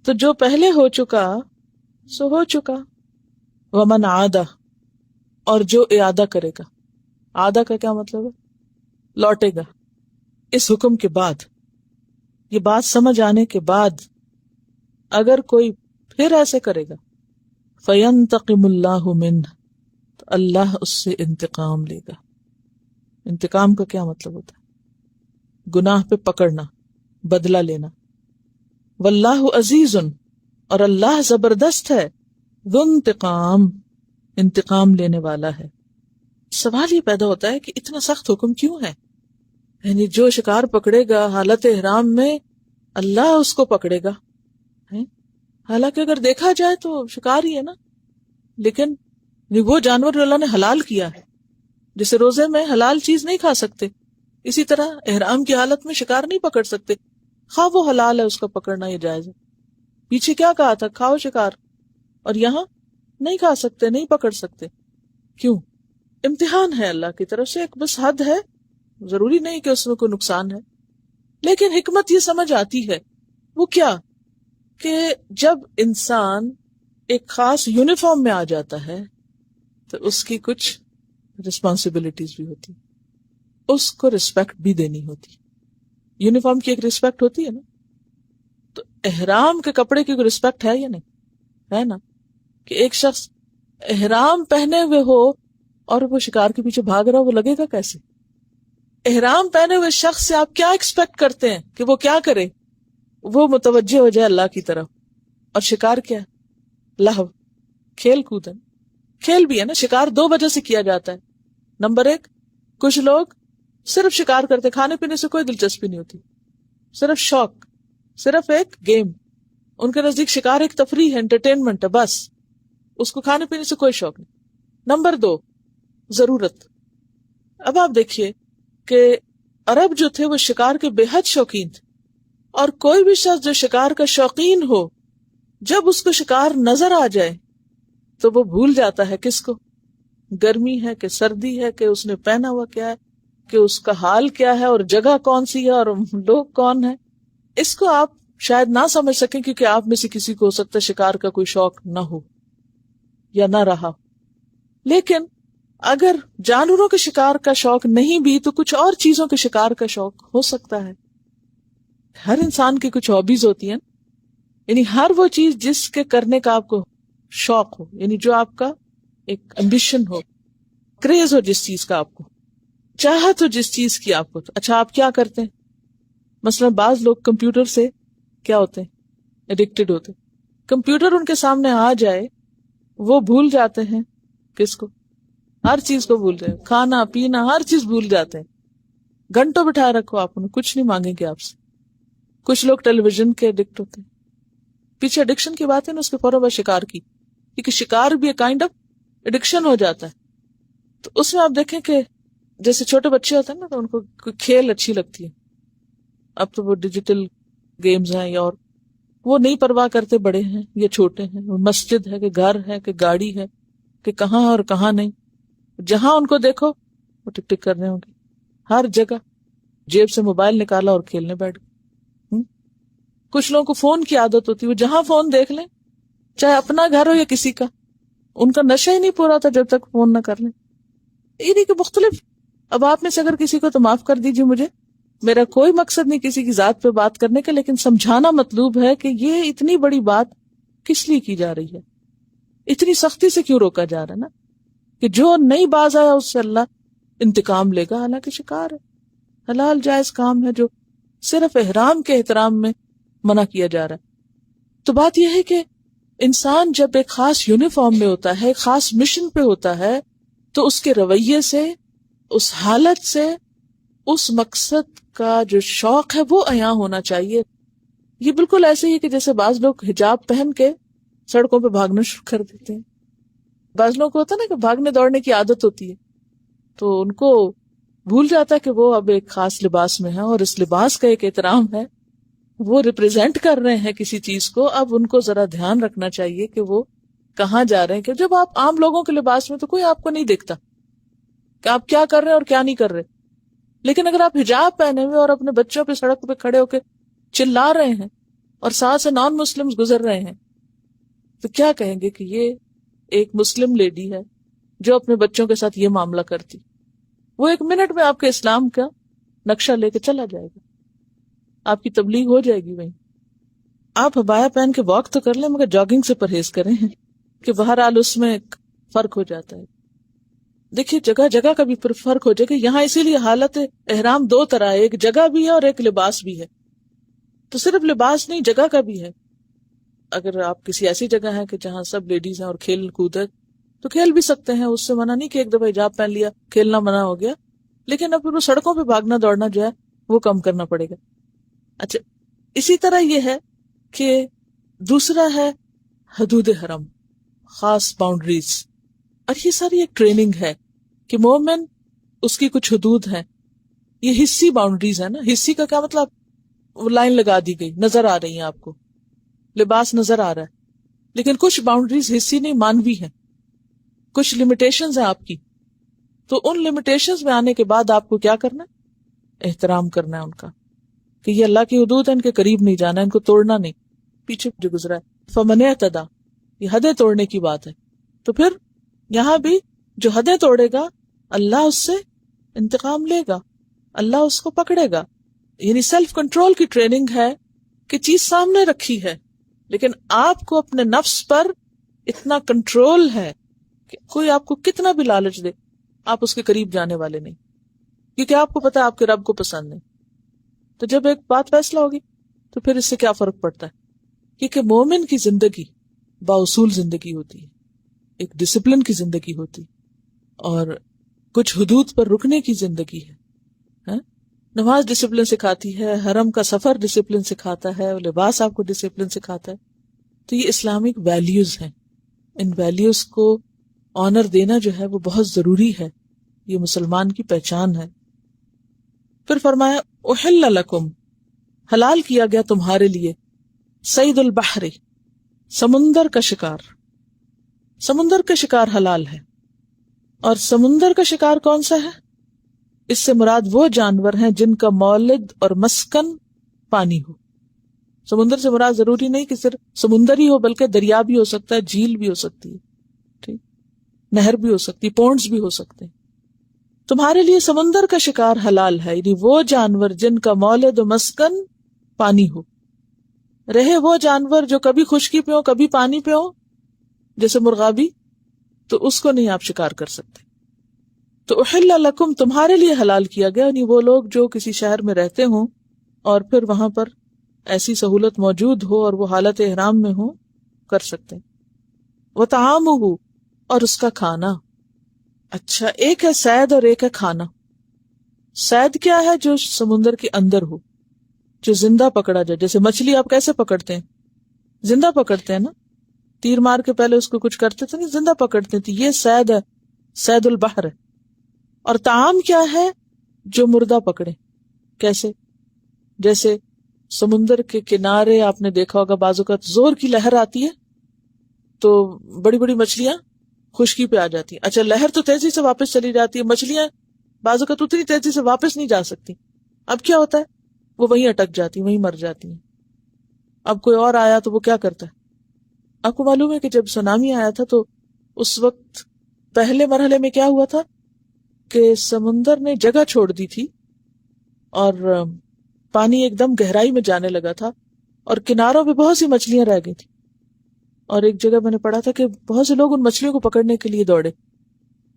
تو جو پہلے ہو چکا سو ہو چکا. ومن عادہ، اور جو اعادہ کرے گا. عادہ کا کیا مطلب ہے؟ لوٹے گا. اس حکم کے بعد، یہ بات سمجھ آنے کے بعد اگر کوئی پھر ایسے کرے گا، فَيَنْتَقِمُ اللَّهُ مِنْهُ، تو اللہ اس سے انتقام لے گا. انتقام کا کیا مطلب ہوتا ہے؟ گناہ پہ پکڑنا، بدلہ لینا. واللہ عزیز، اور اللہ زبردست ہے. ذو انتقام، انتقام لینے والا ہے. سوال یہ پیدا ہوتا ہے کہ اتنا سخت حکم کیوں ہے؟ یعنی جو شکار پکڑے گا حالت احرام میں، اللہ اس کو پکڑے گا. حالانکہ اگر دیکھا جائے تو شکار ہی ہے نا، لیکن وہ جانور جو اللہ نے حلال کیا ہے، جیسے روزے میں حلال چیز نہیں کھا سکتے، اسی طرح احرام کی حالت میں شکار نہیں پکڑ سکتے. خواہ وہ حلال ہے، اس کا پکڑنا یہ جائز ہے. پیچھے کیا کہا تھا؟ کھاؤ شکار. اور یہاں نہیں کھا سکتے، نہیں پکڑ سکتے. کیوں؟ امتحان ہے اللہ کی طرف سے، ایک بس حد ہے. ضروری نہیں کہ اس میں کوئی نقصان ہے، لیکن حکمت یہ سمجھ آتی ہے. وہ کیا؟ کہ جب انسان ایک خاص یونیفارم میں آ جاتا ہے تو اس کی کچھ رسپانسبلٹیز بھی ہوتی، اس کو رسپیکٹ بھی دینی ہوتی. یونیفارم کی ایک رسپیکٹ ہوتی ہے نا، تو احرام کے کپڑے کی کوئی رسپیکٹ ہے یا نہیں؟ ہے نا. کہ ایک شخص احرام پہنے ہوئے ہو اور وہ شکار کے پیچھے بھاگ رہا ہو، وہ لگے گا کیسے؟ احرام پہنے ہوئے شخص سے آپ کیا ایکسپیکٹ کرتے ہیں کہ وہ کیا کرے؟ وہ متوجہ ہو جائے اللہ کی طرف. اور شکار کیا؟ لہو، کھیل کود ہے. کھیل بھی ہے نا. شکار دو وجہ سے کیا جاتا ہے. نمبر ایک، کچھ لوگ صرف شکار کرتے، کھانے پینے سے کوئی دلچسپی نہیں ہوتی، صرف شوق، صرف ایک گیم. ان کے نزدیک شکار ایک تفریح ہے، انٹرٹینمنٹ ہے، بس اس کو کھانے پینے سے کوئی شوق نہیں. نمبر دو، ضرورت. اب آپ دیکھیے کہ عرب جو تھے وہ شکار کے بے حد شوقین تھے، اور کوئی بھی شخص جو شکار کا شوقین ہو، جب اس کو شکار نظر آ جائے تو وہ بھول جاتا ہے کس کو؟ گرمی ہے کہ سردی ہے، کہ اس نے پہنا ہوا کیا ہے، کہ اس کا حال کیا ہے، اور جگہ کون سی ہے، اور لوگ کون ہیں. اس کو آپ شاید نہ سمجھ سکیں کیونکہ آپ میں سے کسی کو ہو سکتا ہے شکار کا کوئی شوق نہ ہو یا نہ رہا. لیکن اگر جانوروں کے شکار کا شوق نہیں بھی تو کچھ اور چیزوں کے شکار کا شوق ہو سکتا ہے. ہر انسان کی کچھ ہابیز ہوتی ہیں، یعنی ہر وہ چیز جس کے کرنے کا آپ کو شوق ہو، یعنی جو آپ کا ایک امبیشن ہو، کریز ہو جس چیز کا، آپ کو چاہت ہو جس چیز کی آپ کو. اچھا آپ کیا کرتے ہیں؟ مثلا بعض لوگ کمپیوٹر سے کیا ہوتے ہیں؟ ایڈکٹڈ ہوتے. کمپیوٹر ان کے سامنے آ جائے وہ بھول جاتے ہیں کس کو؟ ہر چیز کو بھول جائے، کھانا پینا ہر چیز بھول جاتے ہیں. گھنٹوں بٹھائے رکھو آپ انہیں، کچھ نہیں مانگیں گے آپ سے. کچھ لوگ ٹیلی ویژن کے ایڈکٹ ہوتے ہیں. پیچھے ایڈکشن کی بات ہے نا، اس کے فوراً بعد شکار کی، کیونکہ شکار بھی ایک کائنڈ آف ایڈکشن ہو جاتا ہے. تو اس میں آپ دیکھیں کہ جیسے چھوٹے بچے ہوتے ہیں نا، تو ان کو کوئی کھیل اچھی لگتی ہے. اب تو وہ ڈیجیٹل گیمز ہیں، یا اور وہ نہیں پرواہ کرتے بڑے ہیں یا چھوٹے ہیں، مسجد ہے کہ گھر ہے کہ گاڑی ہے کہ کہاں اور کہاں نہیں، جہاں ان کو دیکھو وہ ٹک ٹک کر رہے ہوں گے. ہر جگہ جیب سے موبائل نکالا اور کھیلنے بیٹھ گئے. کچھ لوگوں کو فون کی عادت ہوتی ہے، وہ جہاں فون دیکھ لیں، چاہے اپنا گھر ہو یا کسی کا، ان کا نشہ ہی نہیں پورا تھا جب تک فون نہ کر لیں. یہ نہیں کہ مختلف. اب آپ میں سے اگر کسی کو تو معاف کر دیجیے مجھے، میرا کوئی مقصد نہیں کسی کی ذات پہ بات کرنے کا، لیکن سمجھانا مطلوب ہے کہ یہ اتنی بڑی بات کس لیے کی جا رہی ہے، اتنی سختی سے کیوں روکا جا رہا ہے نا، کہ جو نہیں باز آیا اس سے اللہ انتقام لے گا. حالانکہ شکار ہے، حلال جائز کام ہے جو صرف احرام کے احترام میں منع کیا جا رہا ہے. تو بات یہ ہے کہ انسان جب ایک خاص یونیفارم میں ہوتا ہے، ایک خاص مشن پہ ہوتا ہے، تو اس کے رویے سے، اس حالت سے، اس مقصد کا جو شوق ہے وہ عیاں ہونا چاہیے. یہ بالکل ایسے ہی کہ جیسے بعض لوگ حجاب پہن کے سڑکوں پہ بھاگنا شروع کر دیتے ہیں. بعض لوگوں کو ہوتا ہے نا کہ بھاگنے دوڑنے کی عادت ہوتی ہے، تو ان کو بھول جاتا ہے کہ وہ اب ایک خاص لباس میں ہے اور اس لباس کا ایک احترام ہے، وہ ریپرزینٹ کر رہے ہیں کسی چیز کو. اب ان کو ذرا دھیان رکھنا چاہیے کہ وہ کہاں جا رہے ہیں. کہ جب آپ عام لوگوں کے لباس میں تو کوئی آپ کو نہیں دیکھتا کہ آپ کیا کر رہے ہیں اور کیا نہیں کر رہے، لیکن اگر آپ حجاب پہنے ہوئے اور اپنے بچوں پہ سڑک پہ کھڑے ہو کے چلا رہے ہیں اور ساتھ سے نان مسلم گزر رہے ہیں، تو کیا کہیں گے کہ یہ ایک مسلم لیڈی ہے جو اپنے بچوں کے ساتھ یہ معاملہ کرتی. وہ ایک منٹ میں آپ کے اسلام کا نقشہ لے کے چلا جائے گا، آپ کی تبلیغ ہو جائے گی. وہیں آپ عبایا پہن کے واک تو کر لیں مگر جاگنگ سے پرہیز کریں کہ بہرحال اس میں ایک فرق ہو جاتا ہے. دیکھیے جگہ جگہ کا بھی فرق ہو جائے گا. یہاں اسی لیے حالت احرام دو طرح ہے، ایک جگہ بھی ہے اور ایک لباس بھی ہے. تو صرف لباس نہیں، جگہ کا بھی ہے. اگر آپ کسی ایسی جگہ ہے کہ جہاں سب لیڈیز ہیں اور کھیل کود ہے تو کھیل بھی سکتے ہیں، اس سے منع نہیں کہ ایک دفعہ حجاب پہن لیا کھیلنا منع ہو گیا، لیکن اب پھر وہ سڑکوں پہ بھاگنا دوڑنا جو ہے وہ کم کرنا پڑے گا. اچھا، اسی طرح یہ ہے کہ دوسرا ہے حدود حرم، خاص باؤنڈریز. اور یہ ساری ایک ٹریننگ ہے کہ مومن اس کی کچھ حدود ہیں. یہ حصی باؤنڈریز ہے نا. حصی کا کیا مطلب؟ وہ لائن لگا دی گئی، نظر آ رہی ہیں آپ کو، لباس نظر آ رہا ہے، لیکن کچھ باؤنڈریز حصی نہیں، مانوی ہیں. کچھ لمیٹیشنز ہیں آپ کی، تو ان لمیٹیشنز میں آنے کے بعد آپ کو کیا کرنا ہے؟ احترام کرنا ہے ان کا، کہ یہ اللہ کی حدود ہے، ان کے قریب نہیں جانا، ان کو توڑنا نہیں. پیچھے جو گزرا ہے فمن اعتدی، یہ حدیں توڑنے کی بات ہے. تو پھر یہاں بھی جو حدیں توڑے گا اللہ اس سے انتقام لے گا، اللہ اس کو پکڑے گا. یعنی سیلف کنٹرول کی ٹریننگ ہے کہ چیز سامنے رکھی ہے، لیکن آپ کو اپنے نفس پر اتنا کنٹرول ہے کہ کوئی آپ کو کتنا بھی لالچ دے آپ اس کے قریب جانے والے نہیں، کیونکہ آپ کو پتا ہے آپ کے رب کو پسند نہیں. تو جب ایک بات فیصلہ ہوگی تو پھر اس سے کیا فرق پڑتا ہے؟ کیونکہ مومن کی زندگی باصول زندگی ہوتی ہے، ایک ڈسپلن کی زندگی ہوتی، اور کچھ حدود پر رکنے کی زندگی ہے. نماز ڈسپلن سکھاتی ہے، حرم کا سفر ڈسپلن سکھاتا ہے، لباس آپ کو ڈسپلن سکھاتا ہے. تو یہ اسلامک ویلیوز ہیں. ان ویلیوز کو آنر دینا جو ہے وہ بہت ضروری ہے، یہ مسلمان کی پہچان ہے. پھر فرمایا احل لکم، حلال کیا گیا تمہارے لیے، صید البحر، سمندر کا شکار. سمندر کا شکار حلال ہے. اور سمندر کا شکار کون سا ہے؟ اس سے مراد وہ جانور ہیں جن کا مولد اور مسکن پانی ہو. سمندر سے مراد ضروری نہیں کہ صرف سمندر ہی ہو، بلکہ دریا بھی ہو سکتا ہے، جھیل بھی ہو سکتی ہے، ٹھیک، نہر بھی ہو سکتی، پونڈز بھی ہو سکتے ہیں. تمہارے لیے سمندر کا شکار حلال ہے، یعنی وہ جانور جن کا مولد و مسکن پانی ہو. رہے وہ جانور جو کبھی خشکی پہ ہو کبھی پانی پہ ہو، جیسے مرغابی، تو اس کو نہیں آپ شکار کر سکتے. تو احل لکم، تمہارے لیے حلال کیا گیا، یعنی وہ لوگ جو کسی شہر میں رہتے ہوں اور پھر وہاں پر ایسی سہولت موجود ہو اور وہ حالت احرام میں ہو، کر سکتے ہیں. وطعامہ، اور اس کا کھانا. اچھا، ایک ہے صید اور ایک ہے کھانا. صید کیا ہے؟ جو سمندر کے اندر ہو، جو زندہ پکڑا جائے. جیسے مچھلی آپ کیسے پکڑتے ہیں؟ زندہ پکڑتے ہیں نا، تیر مار کے پہلے اس کو کچھ کرتے تھے، نہیں، زندہ پکڑتے تھے. یہ صید ہے، صید البحر ہے. اور طعام کیا ہے؟ جو مردہ پکڑے. کیسے؟ جیسے سمندر کے کنارے آپ نے دیکھا ہوگا بعض اوقات زور کی لہر آتی ہے تو بڑی بڑی مچھلیاں خشکی پہ آ جاتی ہیں. اچھا، لہر تو تیزی سے واپس چلی جاتی ہے، مچھلیاں بعض اوقات اتنی تیزی سے واپس نہیں جا سکتی. اب کیا ہوتا ہے؟ وہ وہیں اٹک جاتی، وہیں مر جاتی ہیں. اب کوئی اور آیا تو وہ کیا کرتا ہے؟ آپ کو معلوم ہے کہ جب سونامی آیا تھا تو اس وقت پہلے مرحلے میں کیا ہوا تھا کہ سمندر نے جگہ چھوڑ دی تھی اور پانی ایک دم گہرائی میں جانے لگا تھا اور کناروں پہ بہت سی مچھلیاں رہ گئی تھی. اور ایک جگہ میں نے پڑھا تھا کہ بہت سے لوگ ان مچھلیوں کو پکڑنے کے لیے دوڑے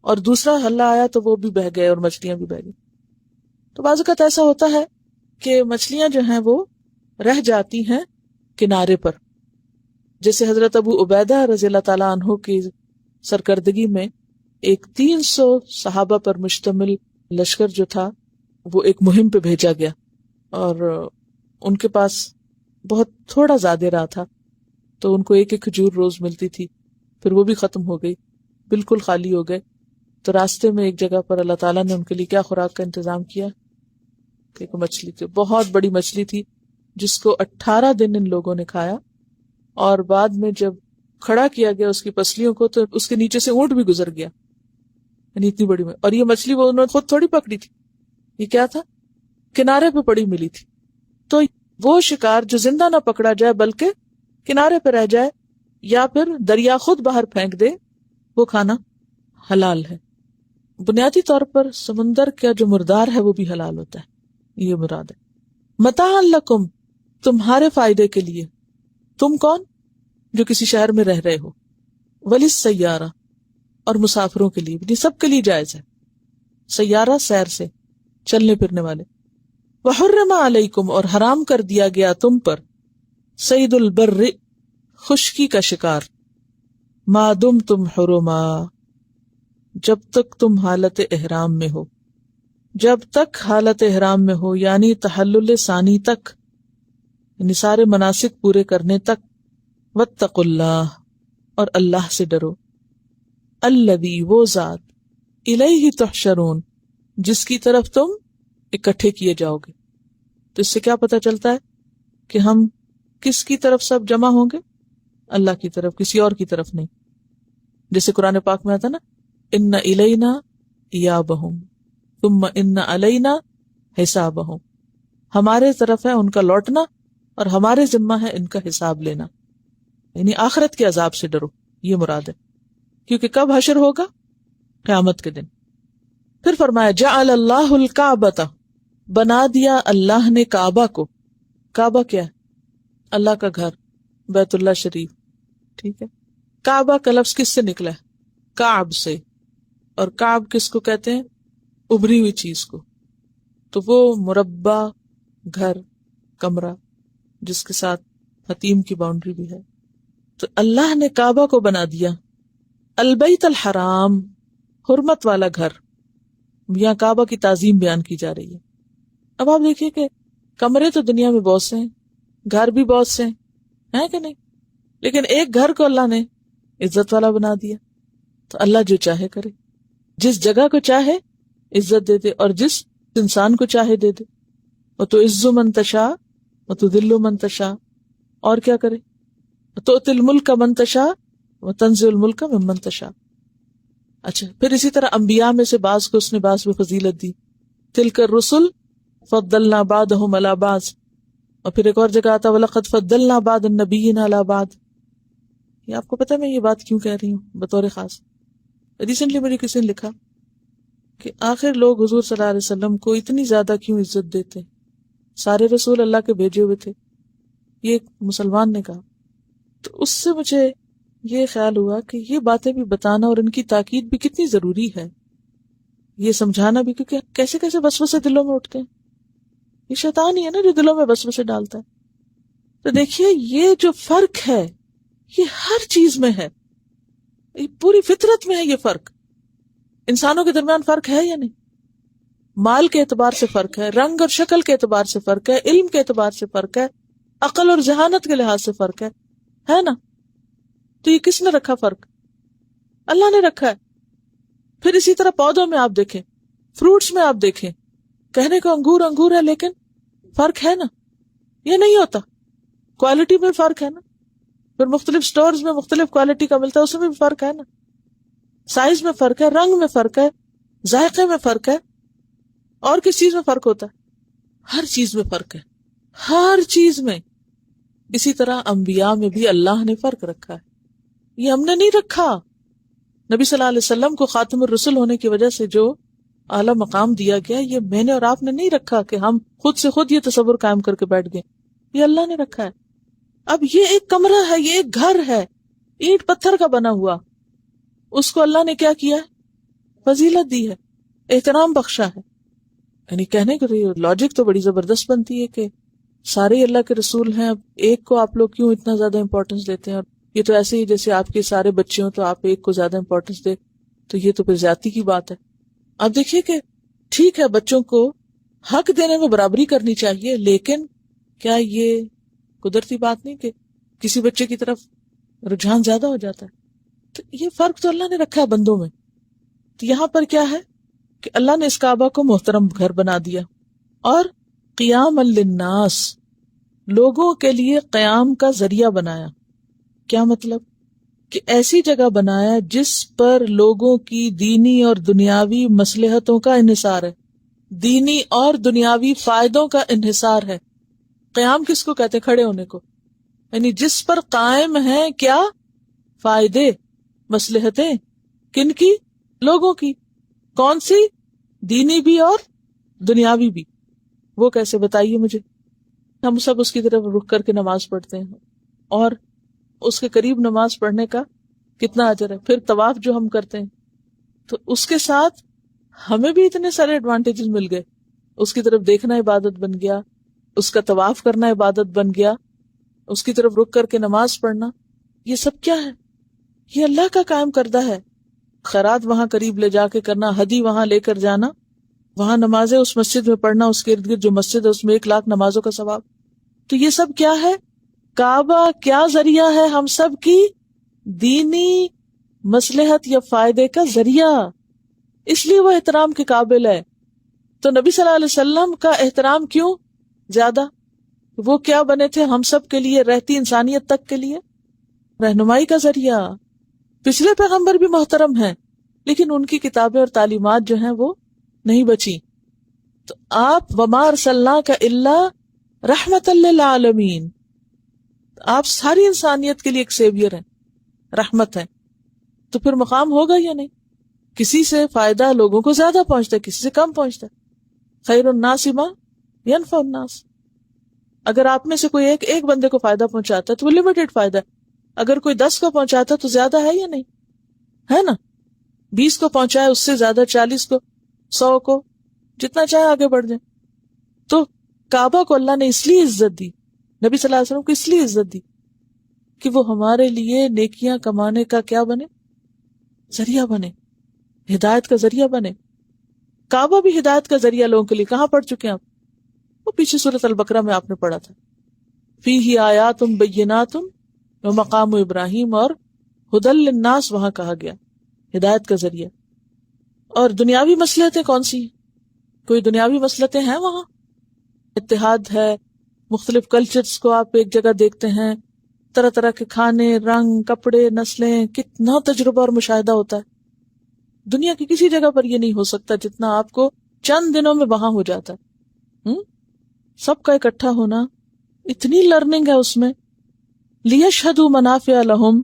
اور دوسرا حلہ آیا تو وہ بھی بہہ گئے اور مچھلیاں بھی بہہ گئی. تو بعض اوقات ایسا ہوتا ہے کہ مچھلیاں جو ہیں وہ رہ جاتی ہیں کنارے پر، جیسے حضرت ابو عبیدہ رضی اللہ تعالیٰ عنہ کی سرکردگی میں ایک 300 صحابہ پر مشتمل لشکر جو تھا وہ ایک مہم پہ بھیجا گیا، اور ان کے پاس بہت تھوڑا زیادہ راہ تھا، تو ان کو ایک ایک کھجور روز ملتی تھی، پھر وہ بھی ختم ہو گئی، بالکل خالی ہو گئے۔ تو راستے میں ایک جگہ پر اللہ تعالیٰ نے ان کے لیے کیا خوراک کا انتظام کیا کہ ایک مچھلی تھی، بہت بڑی مچھلی تھی، جس کو 18 دن ان لوگوں نے کھایا، اور بعد میں جب کھڑا کیا گیا اس کی پسلیوں کو تو اس کے نیچے سے اونٹ بھی گزر گیا، یعنی اتنی بڑی اور یہ مچھلی وہ انہوں نے خود تھوڑی پکڑی تھی، یہ کیا تھا، کنارے پہ پڑی ملی تھی۔ تو وہ شکار جو زندہ نہ پکڑا جائے بلکہ کنارے پہ رہ جائے یا پھر دریا خود باہر پھینک دے، وہ کھانا حلال ہے۔ بنیادی طور پر سمندر کا جو مردار ہے وہ بھی حلال ہوتا ہے، یہ مراد ہے۔ متاع لکم، تمہارے فائدے کے لیے، تم کون؟ جو کسی شہر میں رہ رہے ہو، وللسیارہ، اور مسافروں کے لیے بھی، سب کے لیے جائز ہے۔ سیارہ سیر سے، چلنے پھرنے والے۔ وحرم علیکم، اور حرام کر دیا گیا تم پر، صید البر، خشکی کا شکار، ما دمتم حرما، جب تک تم حالت احرام میں ہو، جب تک حالت احرام میں ہو، یعنی تحلل ثانی تک، یعنی سارے مناسک پورے کرنے تک۔ واتقوا اللہ، اور اللہ سے ڈرو، الذی، وہ ذات، الیہ تحشرون، جس کی طرف تم اکٹھے کیے جاؤ گے۔ تو اس سے کیا پتہ چلتا ہے کہ ہم کس کی طرف سب جمع ہوں گے؟ اللہ کی طرف، کسی اور کی طرف نہیں۔ جیسے قرآن پاک میں آتا نا، ان الینا ایابہم ثم ان علینا حسابہم، ہمارے طرف ہے ان کا لوٹنا اور ہمارے ذمہ ہے ان کا حساب لینا، یعنی آخرت کے عذاب سے ڈرو، یہ مراد ہے۔ کیونکہ کب حشر ہوگا؟ قیامت کے دن۔ پھر فرمایا جعل اللہ الکعبۃ، بنا دیا اللہ نے کعبہ کو۔ کعبہ کیا ہے؟ اللہ کا گھر، بیت اللہ شریف، ٹھیک ہے۔ کعبہ کا لفظ کس سے نکلا ہے؟ کعب سے، اور کعب کس کو کہتے ہیں؟ ابری ہوئی چیز کو۔ تو وہ مربع گھر، کمرہ، جس کے ساتھ حتیم کی باؤنڈری بھی ہے۔ تو اللہ نے کعبہ کو بنا دیا، البیت الحرام، حرمت والا گھر۔ یہاں کعبہ کی تعظیم بیان کی جا رہی ہے۔ اب آپ دیکھیے کہ کمرے تو دنیا میں بہت سے ہیں، گھر بھی بہت سے ہیں کہ نہیں، لیکن ایک گھر کو اللہ نے عزت والا بنا دیا۔ تو اللہ جو چاہے کرے، جس جگہ کو چاہے عزت دے دے، اور جس انسان کو چاہے دے دے۔ وَتُعِزُّ مَن تَشَاءُ وَتُذِلُّ مَن تَشَاءُ، اور کیا کرے؟ وَتُؤْتِي الْمُلْكَ مَن تَشَاءُ وَتَنزِعُ الْمُلْكَ مِمَّن تَشَاءُ۔ اچھا، پھر اسی طرح انبیاء میں سے بعض کو اس نے بعض میں فضیلت دی، تِلْكَ الرُّسُلُ فَضَّلْنَا بَعْضَهُمْ عَلَى بَعْضٍ، اور پھر ایک اور جگہ آتا وَلَقَدْ فَضَّلْنَا بَعْضَ النَّبِيِّينَ عَلَى بَعْضٍ۔ یہ آپ کو پتہ ہے میں یہ بات کیوں کہہ رہی ہوں بطور خاص؟ ریسنٹلی مجھے کسی نے لکھا کہ آخر لوگ حضور صلی اللہ علیہ وسلم کو اتنی زیادہ کیوں عزت دیتے، سارے رسول اللہ کے بھیجے ہوئے تھے، یہ ایک مسلمان نے کہا۔ تو اس سے مجھے یہ خیال ہوا کہ یہ باتیں بھی بتانا اور ان کی تاکید بھی کتنی ضروری ہے، یہ سمجھانا بھی، کیونکہ کیسے کیسے وسوسے دلوں میں اٹھتے ہیں۔ یہ شیطان ہی ہے نا جو دلوں میں وسوسے ڈالتا ہے۔ تو دیکھیے یہ جو فرق ہے یہ ہر چیز میں ہے، یہ پوری فطرت میں ہے۔ یہ فرق انسانوں کے درمیان فرق ہے یا نہیں؟ مال کے اعتبار سے فرق ہے، رنگ اور شکل کے اعتبار سے فرق ہے، علم کے اعتبار سے فرق ہے، عقل اور ذہانت کے لحاظ سے فرق ہے نا؟ تو یہ کس نے رکھا فرق؟ اللہ نے رکھا ہے۔ پھر اسی طرح پودوں میں آپ دیکھیں، فروٹس میں آپ دیکھیں، کہنے کو انگور انگور ہے لیکن فرق ہے نا؟ یہ نہیں ہوتا، کوالٹی میں فرق ہے نا؟ پھر مختلف سٹورز میں مختلف کوالٹی کا ملتا ہے، اس میں بھی فرق ہے نا؟ سائز میں فرق ہے، رنگ میں فرق ہے، ذائقے میں فرق ہے، اور کس چیز میں فرق ہوتا ہے؟ ہر چیز میں فرق ہے، ہر چیز میں۔ اسی طرح انبیاء میں بھی اللہ نے فرق رکھا ہے، یہ ہم نے نہیں رکھا۔ نبی صلی اللہ علیہ وسلم کو خاتم الرسل ہونے کی وجہ سے جو اعلیٰ مقام دیا گیا، یہ میں نے اور آپ نے نہیں رکھا کہ ہم خود سے خود یہ تصور قائم کر کے بیٹھ گئے، یہ اللہ نے رکھا ہے۔ اب یہ ایک کمرہ ہے، یہ ایک گھر ہے، اینٹ پتھر کا بنا ہوا، اس کو اللہ نے کیا کیا ہے؟ فضیلت دی ہے، احترام بخشا ہے۔ یعنی کہنے کو لاجک تو بڑی زبردست بنتی ہے کہ سارے ہی اللہ کے رسول ہیں، اب ایک کو آپ لوگ کیوں اتنا زیادہ امپورٹنس دیتے ہیں؟ اور یہ تو ایسے ہی جیسے آپ کے سارے بچے ہوں تو آپ ایک کو زیادہ امپورٹنس دے، تو یہ تو پھر زیادتی کی بات ہے۔ آپ دیکھیے کہ ٹھیک ہے بچوں کو حق دینے میں برابری کرنی چاہیے، لیکن کیا یہ قدرتی بات نہیں کہ کسی بچے کی طرف رجحان زیادہ ہو جاتا ہے؟ تو یہ فرق تو اللہ نے رکھا ہے بندوں میں۔ تو یہاں پر کیا ہے کہ اللہ نے اس کعبہ کو محترم گھر بنا دیا، اور قیام للناس، لوگوں کے لیے قیام کا ذریعہ بنایا۔ کیا مطلب؟ کہ ایسی جگہ بنایا جس پر لوگوں کی دینی اور دنیاوی مصلحتوں کا انحصار ہے، دینی اور دنیاوی فائدوں کا انحصار ہے۔ قیام کس کو کہتے ہیں؟ کھڑے ہونے کو، یعنی جس پر قائم ہیں کیا؟ فائدے، مصلحتیں، کن کی؟ لوگوں کی۔ کون سی؟ دینی بھی اور دنیاوی بھی۔ وہ کیسے؟ بتائیے مجھے۔ ہم سب اس کی طرف رخ کر کے نماز پڑھتے ہیں، اور اس کے قریب نماز پڑھنے کا کتنا اجر ہے۔ پھر طواف جو ہم کرتے ہیں تو اس کے ساتھ ہمیں بھی اتنے سارے ایڈوانٹیجز مل گئے۔ اس کی طرف دیکھنا عبادت بن گیا، اس کا طواف کرنا عبادت بن گیا، اس کی طرف رخ کر کے نماز پڑھنا، یہ سب کیا ہے؟ یہ اللہ کا قائم کردہ ہے۔ خیرات وہاں قریب لے جا کے کرنا، ہدی وہاں لے کر جانا، وہاں نمازیں اس مسجد میں پڑھنا، اس کے ارد گرد جو مسجد ہے اس میں 1,00,000 نمازوں کا ثواب۔ تو یہ سب کیا ہے؟ کعبہ کیا ذریعہ ہے ہم سب کی دینی مصلحت یا فائدے کا ذریعہ، اس لیے وہ احترام کے قابل ہے۔ تو نبی صلی اللہ علیہ وسلم کا احترام کیوں زیادہ؟ وہ کیا بنے تھے ہم سب کے لیے، رہتی انسانیت تک کے لیے رہنمائی کا ذریعہ۔ پچھلے پیغمبر بھی محترم ہیں، لیکن ان کی کتابیں اور تعلیمات جو ہیں وہ نہیں بچی۔ تو آپ وما ارسلناک الا رحمۃ للعالمین، آپ ساری انسانیت کے لیے ایک سیویئر ہیں، رحمت ہے۔ تو پھر مقام ہوگا یا نہیں؟ کسی سے فائدہ لوگوں کو زیادہ پہنچتا ہے، کسی سے کم پہنچتا ہے۔ خیر الناس ما ینفع الناس، اگر آپ میں سے کوئی ایک بندے کو فائدہ پہنچاتا ہے تو وہ لمیٹڈ فائدہ ہے، اگر کوئی 10 کو پہنچاتا ہے تو زیادہ ہے یا نہیں؟ ہے نا؟ 20 کو پہنچائے، اس سے زیادہ 40 کو، 100 کو، جتنا چاہے آگے بڑھ جائیں۔ تو کعبہ کو اللہ نے اس لیے عزت دی، نبی صلی اللہ علیہ وسلم کو اس لیے عزت دی کہ وہ ہمارے لیے نیکیاں کمانے کا کیا بنے؟ ذریعہ بنے، ہدایت کا ذریعہ بنے۔ کعبہ بھی ہدایت کا ذریعہ لوگوں کے لیے۔ کہاں پڑھ چکے ہیں آپ؟ وہ پیچھے سورۃ البقرہ میں آپ نے پڑھا تھا، فیہ آیات بینات ومقام ابراہیم، اور ھدی للناس وہاں کہا گیا، ہدایت کا ذریعہ۔ اور دنیاوی مصلحتیں کون سی ہیں؟ کوئی دنیاوی مصلحتیں ہیں وہاں؟ اتحاد ہے، مختلف کلچرز کو آپ ایک جگہ دیکھتے ہیں، طرح طرح کے کھانے، رنگ، کپڑے، نسلیں، کتنا تجربہ اور مشاہدہ ہوتا ہے۔ دنیا کی کسی جگہ پر یہ نہیں ہو سکتا جتنا آپ کو چند دنوں میں وہاں ہو جاتا ہے۔ سب کا اکٹھا ہونا، اتنی لرننگ ہے اس میں۔ لیشہدوا منافع لہم،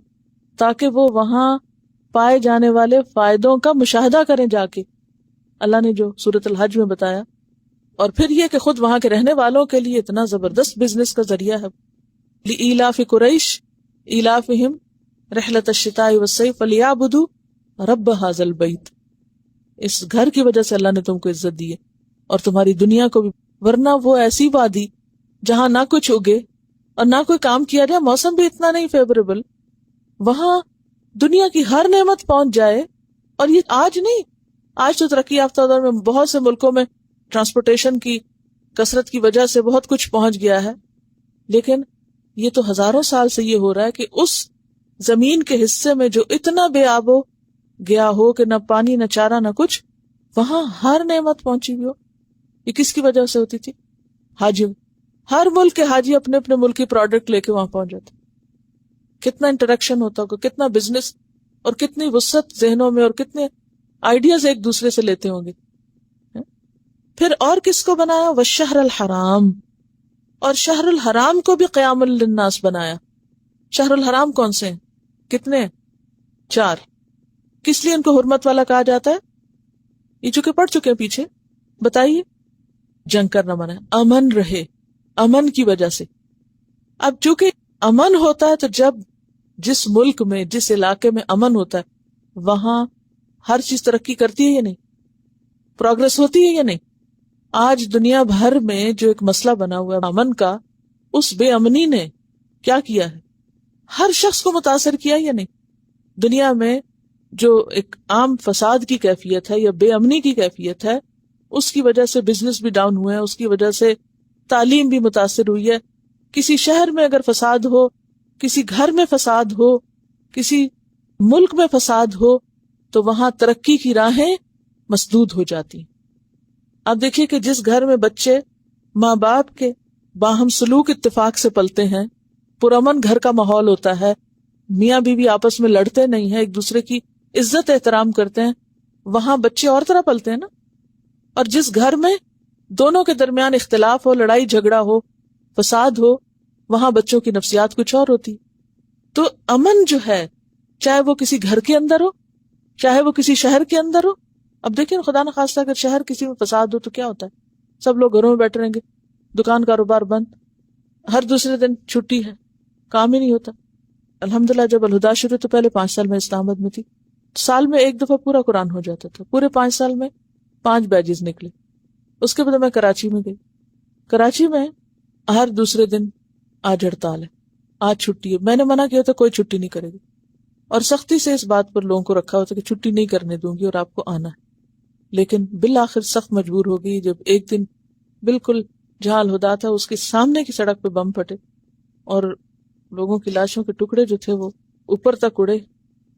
تاکہ وہ وہاں پائے جانے والے فائدوں کا مشاہدہ کریں جا کے، اللہ نے جو سورۃ الحج میں بتایا۔ اور پھر یہ کہ خود وہاں کے رہنے والوں کے لیے اتنا زبردست بزنس کا ذریعہ ہے۔ لإیلاف قریش ایلافہم رحلۃ الشتاء والصیف فلیعبدوا رب ھذا البیت، اس گھر کی وجہ سے اللہ نے تم کو عزت دی ہے، اور تمہاری دنیا کو بھی۔ ورنہ وہ ایسی وادی جہاں نہ کچھ اگے اور نہ کوئی کام کیا جائے، موسم بھی اتنا نہیں فیوریبل، وہاں دنیا کی ہر نعمت پہنچ جائے۔ اور یہ آج نہیں، آج تو ترقی یافتہ دور میں بہت سے ملکوں میں ٹرانسپورٹیشن کی کثرت کی وجہ سے بہت کچھ پہنچ گیا ہے، لیکن یہ تو ہزاروں سال سے یہ ہو رہا ہے کہ اس زمین کے حصے میں جو اتنا بے آبو گیا ہو کہ نہ پانی، نہ چارہ، نہ کچھ، وہاں ہر نعمت پہنچی ہوئی ہو۔ یہ کس کی وجہ سے ہوتی تھی؟ حاجیوں۔ ہر ملک کے حاجی اپنے اپنے ملک کی پروڈکٹ لے کے وہاں پہنچ جاتے۔ کتنا انٹریکشن ہوتا ہوگا، کتنا بزنس اور کتنی وسعت ذہنوں میں، اور کتنے آئیڈیاز ایک دوسرے سے لیتے ہوں گے۔ پھر اور کس کو بنایا؟ والشہر الحرام، اور شہر الحرام کو بھی قیام للناس بنایا۔ شہر الحرام کون سے ہیں؟ کتنے؟ 4۔ کس لیے ان کو حرمت والا کہا جاتا ہے؟ یہ چونکہ پڑھ چکے ہیں پیچھے، بتائیے۔ جنگ کرنا منع ہے، امن رہے، امن کی وجہ سے۔ اب چونکہ امن ہوتا ہے تو جب جس ملک میں، جس علاقے میں امن ہوتا ہے، وہاں ہر چیز ترقی کرتی ہے یا نہیں؟ پروگرس ہوتی ہے یا نہیں؟ آج دنیا بھر میں جو ایک مسئلہ بنا ہوا ہے امن کا، اس بے امنی نے کیا کیا ہے؟ ہر شخص کو متاثر کیا یا نہیں؟ دنیا میں جو ایک عام فساد کی کیفیت ہے یا بے امنی کی کیفیت ہے، اس کی وجہ سے بزنس بھی ڈاؤن ہوئے ہیں، اس کی وجہ سے تعلیم بھی متاثر ہوئی ہے. کسی شہر میں اگر فساد ہو، کسی گھر میں فساد ہو، کسی ملک میں فساد ہو، تو وہاں ترقی کی راہیں مسدود ہو جاتی. آپ دیکھیے کہ جس گھر میں بچے ماں باپ کے باہم سلوک اتفاق سے پلتے ہیں، پرامن گھر کا ماحول ہوتا ہے، میاں بیوی آپس میں لڑتے نہیں ہیں، ایک دوسرے کی عزت احترام کرتے ہیں، وہاں بچے اور طرح پلتے ہیں نا. اور جس گھر میں دونوں کے درمیان اختلاف ہو، لڑائی جھگڑا ہو، فساد ہو، وہاں بچوں کی نفسیات کچھ اور ہوتی. تو امن جو ہے، چاہے وہ کسی گھر کے اندر ہو، چاہے وہ کسی شہر کے اندر ہو. اب دیکھیں خدا نخواستہ اگر شہر کسی میں فساد ہو تو کیا ہوتا ہے؟ سب لوگ گھروں میں بیٹھے رہیں گے، دکان کاروبار بند، ہر دوسرے دن چھٹی ہے، کام ہی نہیں ہوتا. الحمدللہ جب الہدا شروع تو پہلے 5 سال میں اسلام آباد میں تھی، سال میں ایک دفعہ پورا قرآن ہو جاتا تھا. پورے 5 سال میں 5 بیجز نکلے. اس کے بعد میں کراچی میں گئی. کراچی میں ہر دوسرے دن آج ہڑتال ہے، آج چھٹی ہے. میں نے منع کیا تھا کوئی چھٹی نہیں کرے گی، اور سختی سے اس بات پر لوگوں کو رکھا ہوتا کہ چھٹی نہیں کرنے دوں گی اور آپ کو آنا ہے. لیکن بالآخر سخت مجبور ہو گئی جب ایک دن بالکل جہاں الہدا تھا اس کے سامنے کی سڑک پہ بم پھٹے اور لوگوں کی لاشوں کے ٹکڑے جو تھے وہ اوپر تک اڑے.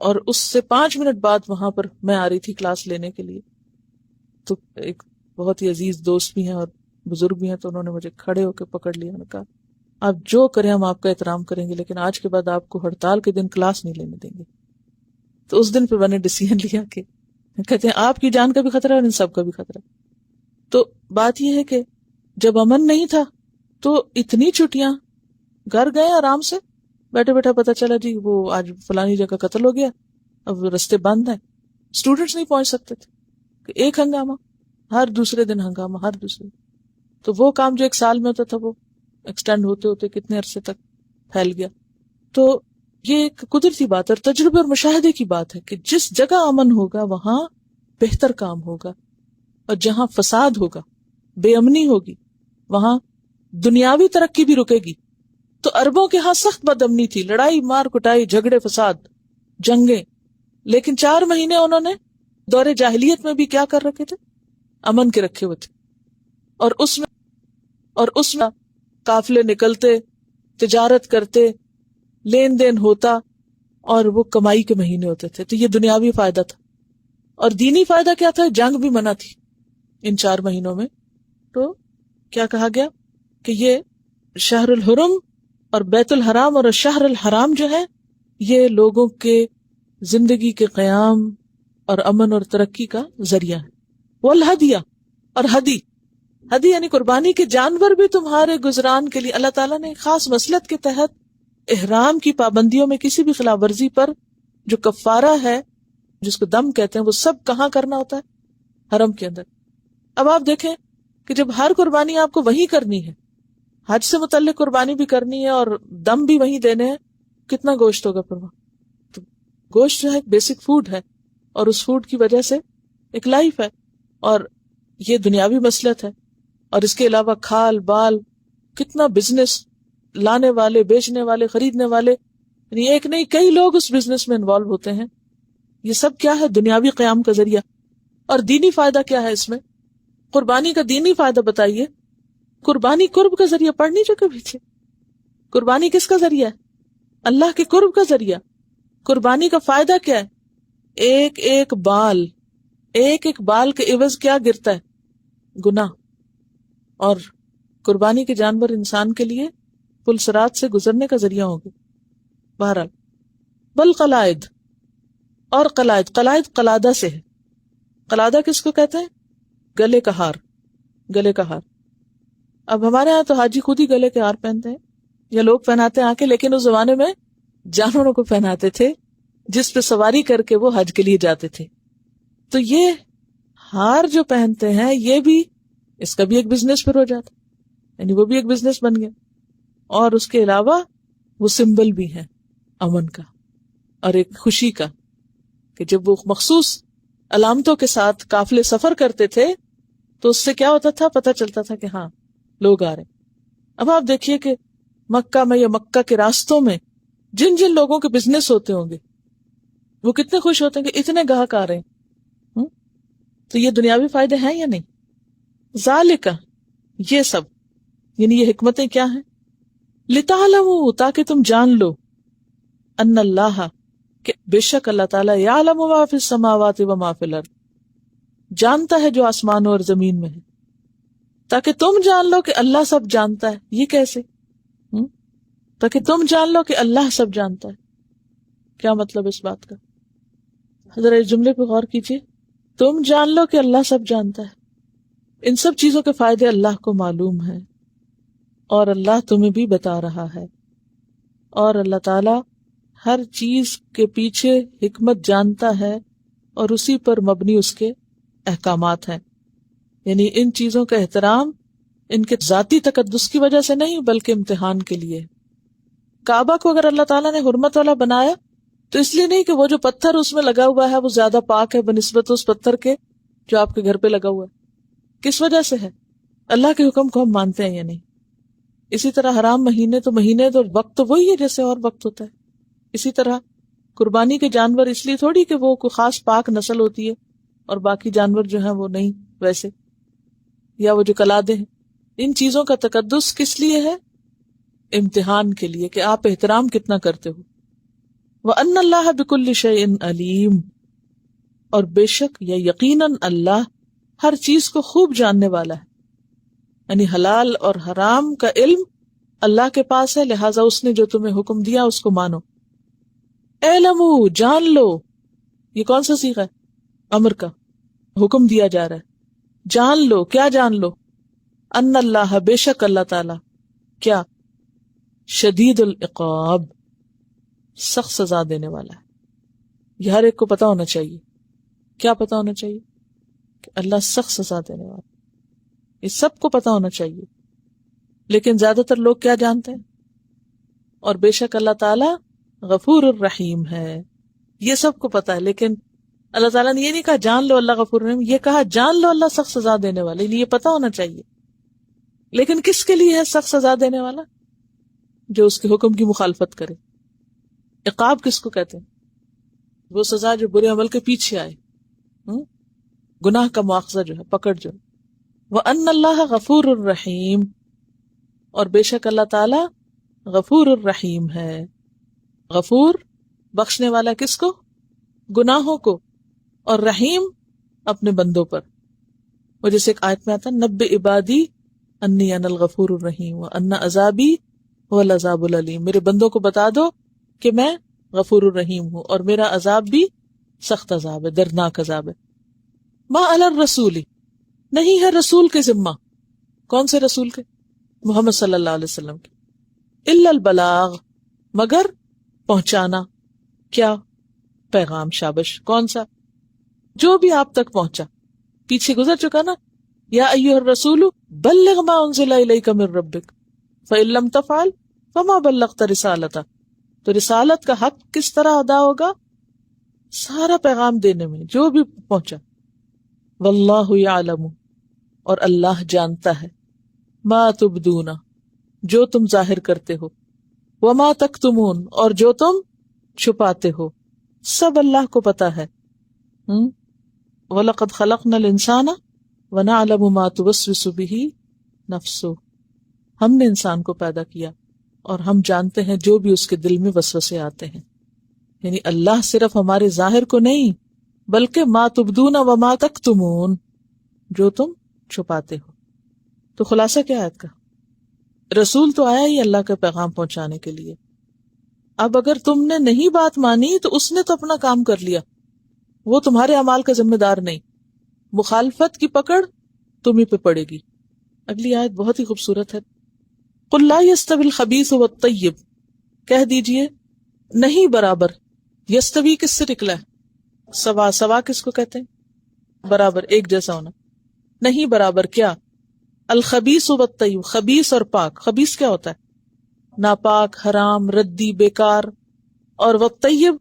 اور اس سے 5 منٹ بعد وہاں پر میں آ رہی تھی کلاس لینے کے لیے، تو ایک بہت ہی عزیز دوست بھی ہیں اور بزرگ بھی ہیں، تو انہوں نے مجھے کھڑے ہو کے پکڑ لیا. انہوں نے کہا آپ جو کریں ہم آپ کا احترام کریں گے، لیکن آج کے بعد آپ کو ہڑتال کے دن کلاس نہیں لینے دیں گے. تو اس دن پہ میں نے ڈیسیژن لیا کہ کہتے ہیں آپ کی جان کا بھی خطرہ ہے اور ان سب کا بھی خطرہ. تو بات یہ ہے کہ جب امن نہیں تھا تو اتنی چھٹیاں، گھر گئے آرام سے بیٹھے بیٹھا پتا چلا جی وہ آج فلانی جگہ قتل ہو گیا، اب رستے بند ہیں، اسٹوڈنٹس نہیں پہنچ سکتے تھے. ایک ہنگامہ، ہر دوسرے دن ہنگامہ، ہر دوسرے. تو وہ کام جو 1 سال میں ہوتا تھا وہ ایکسٹینڈ ہوتے ہوتے کتنے عرصے تک پھیل گیا. تو یہ ایک قدرتی بات اور تجربے اور مشاہدے کی بات ہے کہ جس جگہ امن ہوگا وہاں بہتر کام ہوگا، اور جہاں فساد ہوگا، بے امنی ہوگی، وہاں دنیاوی ترقی بھی رکے گی. تو عربوں کے ہاں سخت بد امنی تھی، لڑائی مار کٹائی، جھگڑے فساد، جنگیں. لیکن 4 مہینے انہوں نے دور جاہلیت میں بھی کیا کر رکھے تھے؟ امن کے رکھے ہوئے تھے. اور اس میں قافلے نکلتے، تجارت کرتے، لین دین ہوتا، اور وہ کمائی کے مہینے ہوتے تھے. تو یہ دنیاوی فائدہ تھا. اور دینی فائدہ کیا تھا؟ جنگ بھی منع تھی ان 4 مہینوں میں. تو کیا کہا گیا کہ یہ شہر الحرم اور بیت الحرام اور شہر الحرام جو ہے یہ لوگوں کے زندگی کے قیام اور امن اور ترقی کا ذریعہ ہے. والہدیہ، اور ہدی یعنی قربانی کے جانور بھی تمہارے گزران کے لیے اللہ تعالیٰ نے خاص مصلحت کے تحت احرام کی پابندیوں میں کسی بھی خلاف ورزی پر جو کفارہ ہے جس کو دم کہتے ہیں وہ سب کہاں کرنا ہوتا ہے؟ حرم کے اندر. اب آپ دیکھیں کہ جب ہر قربانی آپ کو وہیں کرنی ہے، حج سے متعلق قربانی بھی کرنی ہے اور دم بھی وہیں دینے ہیں، کتنا گوشت ہوگا پھر وہاں؟ تو گوشت جو ہے ایک بیسک فوڈ ہے، اور اس فوڈ کی وجہ سے ایک لائف ہے، اور یہ دنیاوی مصلحت ہے. اور اس کے علاوہ کھال بال، کتنا بزنس، لانے والے، بیچنے والے، خریدنے والے، یعنی ایک نہیں کئی لوگ اس بزنس میں انوالو ہوتے ہیں. یہ سب کیا ہے؟ دنیاوی قیام کا ذریعہ. اور دینی فائدہ کیا ہے اس میں؟ قربانی کا دینی فائدہ بتائیے. قربانی قرب کا ذریعہ، پڑھنی جو کے پیچھے قربانی کس کا ذریعہ ہے؟ اللہ کے قرب کا ذریعہ. قربانی کا فائدہ کیا ہے؟ ایک ایک بال کے عوض کیا گرتا ہے؟ گناہ. اور قربانی کے جانور انسان کے لیے پلسرات سے گزرنے کا ذریعہ ہوں گے. بہرحال بل قلائد، اور قلائد قلادہ سے ہے. قلادہ کس کو کہتے ہیں؟ گلے کا ہار. اب ہمارے ہاں تو حاجی خود ہی گلے کے ہار پہنتے ہیں یا لوگ پہناتے ہیں آ کے، لیکن اس زمانے میں جانوروں کو پہناتے تھے جس پہ سواری کر کے وہ حج کے لیے جاتے تھے. تو یہ ہار جو پہنتے ہیں یہ بھی، اس کا بھی ایک بزنس پھر ہو جاتا، یعنی وہ بھی ایک بزنس بن گیا. اور اس کے علاوہ وہ سمبل بھی ہے امن کا اور ایک خوشی کا، کہ جب وہ مخصوص علامتوں کے ساتھ قافلے سفر کرتے تھے تو اس سے کیا ہوتا تھا، پتہ چلتا تھا کہ ہاں لوگ آ رہے ہیں۔ اب آپ دیکھیے کہ مکہ میں یا مکہ کے راستوں میں جن جن لوگوں کے بزنس ہوتے ہوں گے وہ کتنے خوش ہوتے ہیں کہ اتنے گاہک آ رہے ہیں۔ تو یہ دنیاوی فائدے ہیں یا نہیں؟ ذالک، یہ سب یعنی یہ حکمتیں کیا ہیں؟ لتعلموا، تاکہ تم جان لو، ان اللہ، کہ بے شک اللہ تعالیٰ یعلم ما فی السماوات و ما فی الارض، جانتا ہے جو آسمانوں اور زمین میں ہے، تاکہ تم جان لو کہ اللہ سب جانتا ہے۔ یہ کیسے؟ تاکہ تم جان لو کہ اللہ سب جانتا ہے۔ کیا مطلب اس بات کا؟ حضرت اس جملے پہ غور کیجیے، تم جان لو کہ اللہ سب جانتا ہے، ان سب چیزوں کے فائدے اللہ کو معلوم ہے اور اللہ تمہیں بھی بتا رہا ہے، اور اللہ تعالی ہر چیز کے پیچھے حکمت جانتا ہے اور اسی پر مبنی اس کے احکامات ہیں۔ یعنی ان چیزوں کا احترام ان کے ذاتی تقدس کی وجہ سے نہیں بلکہ امتحان کے لیے۔ کعبہ کو اگر اللہ تعالیٰ نے حرمت والا بنایا تو اس لیے نہیں کہ وہ جو پتھر اس میں لگا ہوا ہے وہ زیادہ پاک ہے بنسبت اس پتھر کے جو آپ کے گھر پہ لگا ہوا ہے۔ کس وجہ سے ہے؟ اللہ کے حکم کو ہم مانتے ہیں یا نہیں۔ اسی طرح حرام مہینے تو وقت تو وہی ہے جیسے اور وقت ہوتا ہے۔ اسی طرح قربانی کے جانور اس لیے تھوڑی کہ وہ کوئی خاص پاک نسل ہوتی ہے اور باقی جانور جو ہیں وہ نہیں ویسے، یا وہ جو کلادے ہیں۔ ان چیزوں کا تقدس کس لیے ہے؟ امتحان کے لیے، کہ آپ احترام کتنا کرتے ہو۔ وَأَنَّ اللَّهَ بِكُلِّ شَيْءٍ عَلِيمٌ، اور بے شک یا یقیناً اللہ ہر چیز کو خوب جاننے والا ہے۔ یعنی حلال اور حرام کا علم اللہ کے پاس ہے، لہٰذا اس نے جو تمہیں حکم دیا اس کو مانو۔ اعلموا، جان لو، یہ کون سا صیغہ ہے؟ امر کا، حکم دیا جا رہا ہے۔ جان لو، کیا جان لو؟ ان اللہ، بے شک اللہ تعالی، کیا؟ شدید العقاب، سخت سزا دینے والا ہے۔ یہ ہر ایک کو پتا ہونا چاہیے۔ کیا پتا ہونا چاہیے؟ کہ اللہ سخت سزا دینے والا، یہ سب کو پتا ہونا چاہیے۔ لیکن زیادہ تر لوگ کیا جانتے ہیں؟ اور بے شک اللہ تعالی غفور الرحیم ہے، یہ سب کو پتا ہے، لیکن اللہ تعالیٰ نے یہ نہیں کہا جان لو اللہ غفور الرحیم، یہ کہا جان لو اللہ سخت سزا دینے والا، یہ پتا ہونا چاہیے۔ لیکن کس کے لیے ہے سخت سزا دینے والا؟ جو اس کے حکم کی مخالفت کرے۔ عقاب کس کو کہتے ہیں؟ وہ سزا جو برے عمل کے پیچھے آئے، گناہ کا مواخذہ جو ہے، پکڑ جو ہے۔ وَأَنَّ اللَّهَ غَفُورٌ الرحیم، اور بے شک اللہ تعالی غفور الرحیم ہے۔ غفور بخشنے والا کس کو؟ گناہوں کو، اور رحیم اپنے بندوں پر۔ وہ جیسے ایک آیت میں آتا نبئ عبادی انی انا الغفور الرحیم وان عذابی هو العذاب العلیم، میرے بندوں کو بتا دو کہ میں غفور الرحیم ہوں اور میرا عذاب بھی سخت عذاب ہے، دردناک عذاب ہے۔ ما علی الرسول، نہیں ہے رسول کے ذمہ، کون سے رسول کے؟ محمد صلی اللہ علیہ وسلم کے، الا البلاغ، مگر پہنچانا، کیا؟ پیغام، شابش، کون سا؟ جو بھی آپ تک پہنچا، پیچھے گزر چکا نا، یا ایھا الرسول بلغ ما انزل الیک من ربک فإن لم تفعل فما بلغت رسالتہ۔ تو رسالت کا حق کس طرح ادا ہوگا؟ سارا پیغام دینے میں، جو بھی پہنچا۔ واللہ یعلم، اور اللہ جانتا ہے، ما تبدون، جو تم ظاہر کرتے ہو، وما تکتمون، اور جو تم چھپاتے ہو، سب اللہ کو پتا ہے۔ وَلَقَدْ خَلَقْنَا الْإِنسَانَ وَنَعْلَمُ مَا تُوَسْوِسُ بِهِ نَفْسُهُ، ہم نے انسان کو پیدا کیا اور ہم جانتے ہیں جو بھی اس کے دل میں وسوسے آتے ہیں۔ یعنی اللہ صرف ہمارے ظاہر کو نہیں بلکہ ما تبدون وما تکتمون، جو تم چھپاتے ہو۔ تو خلاصہ کیا ہے کا؟ رسول تو آیا ہی اللہ کا پیغام پہنچانے کے لیے۔ اب اگر تم نے نہیں بات مانی تو اس نے تو اپنا کام کر لیا، وہ تمہارے اعمال کا ذمہ دار نہیں، مخالفت کی پکڑ تمہیں پہ پڑے گی۔ اگلی آیت بہت ہی خوبصورت ہے، قل لا یستوی الخبیث والطیب، کہہ دیجئے نہیں برابر۔ یستوی کس سے نکلا ہے؟ سوا، سوا کس کو کہتے ہیں؟ برابر، ایک جیسا ہونا، نہیں برابر کیا؟ الخبیث والطیب، خبیث اور پاک۔ خبیث کیا ہوتا ہے؟ ناپاک، حرام، ردی، بیکار، اور والطیب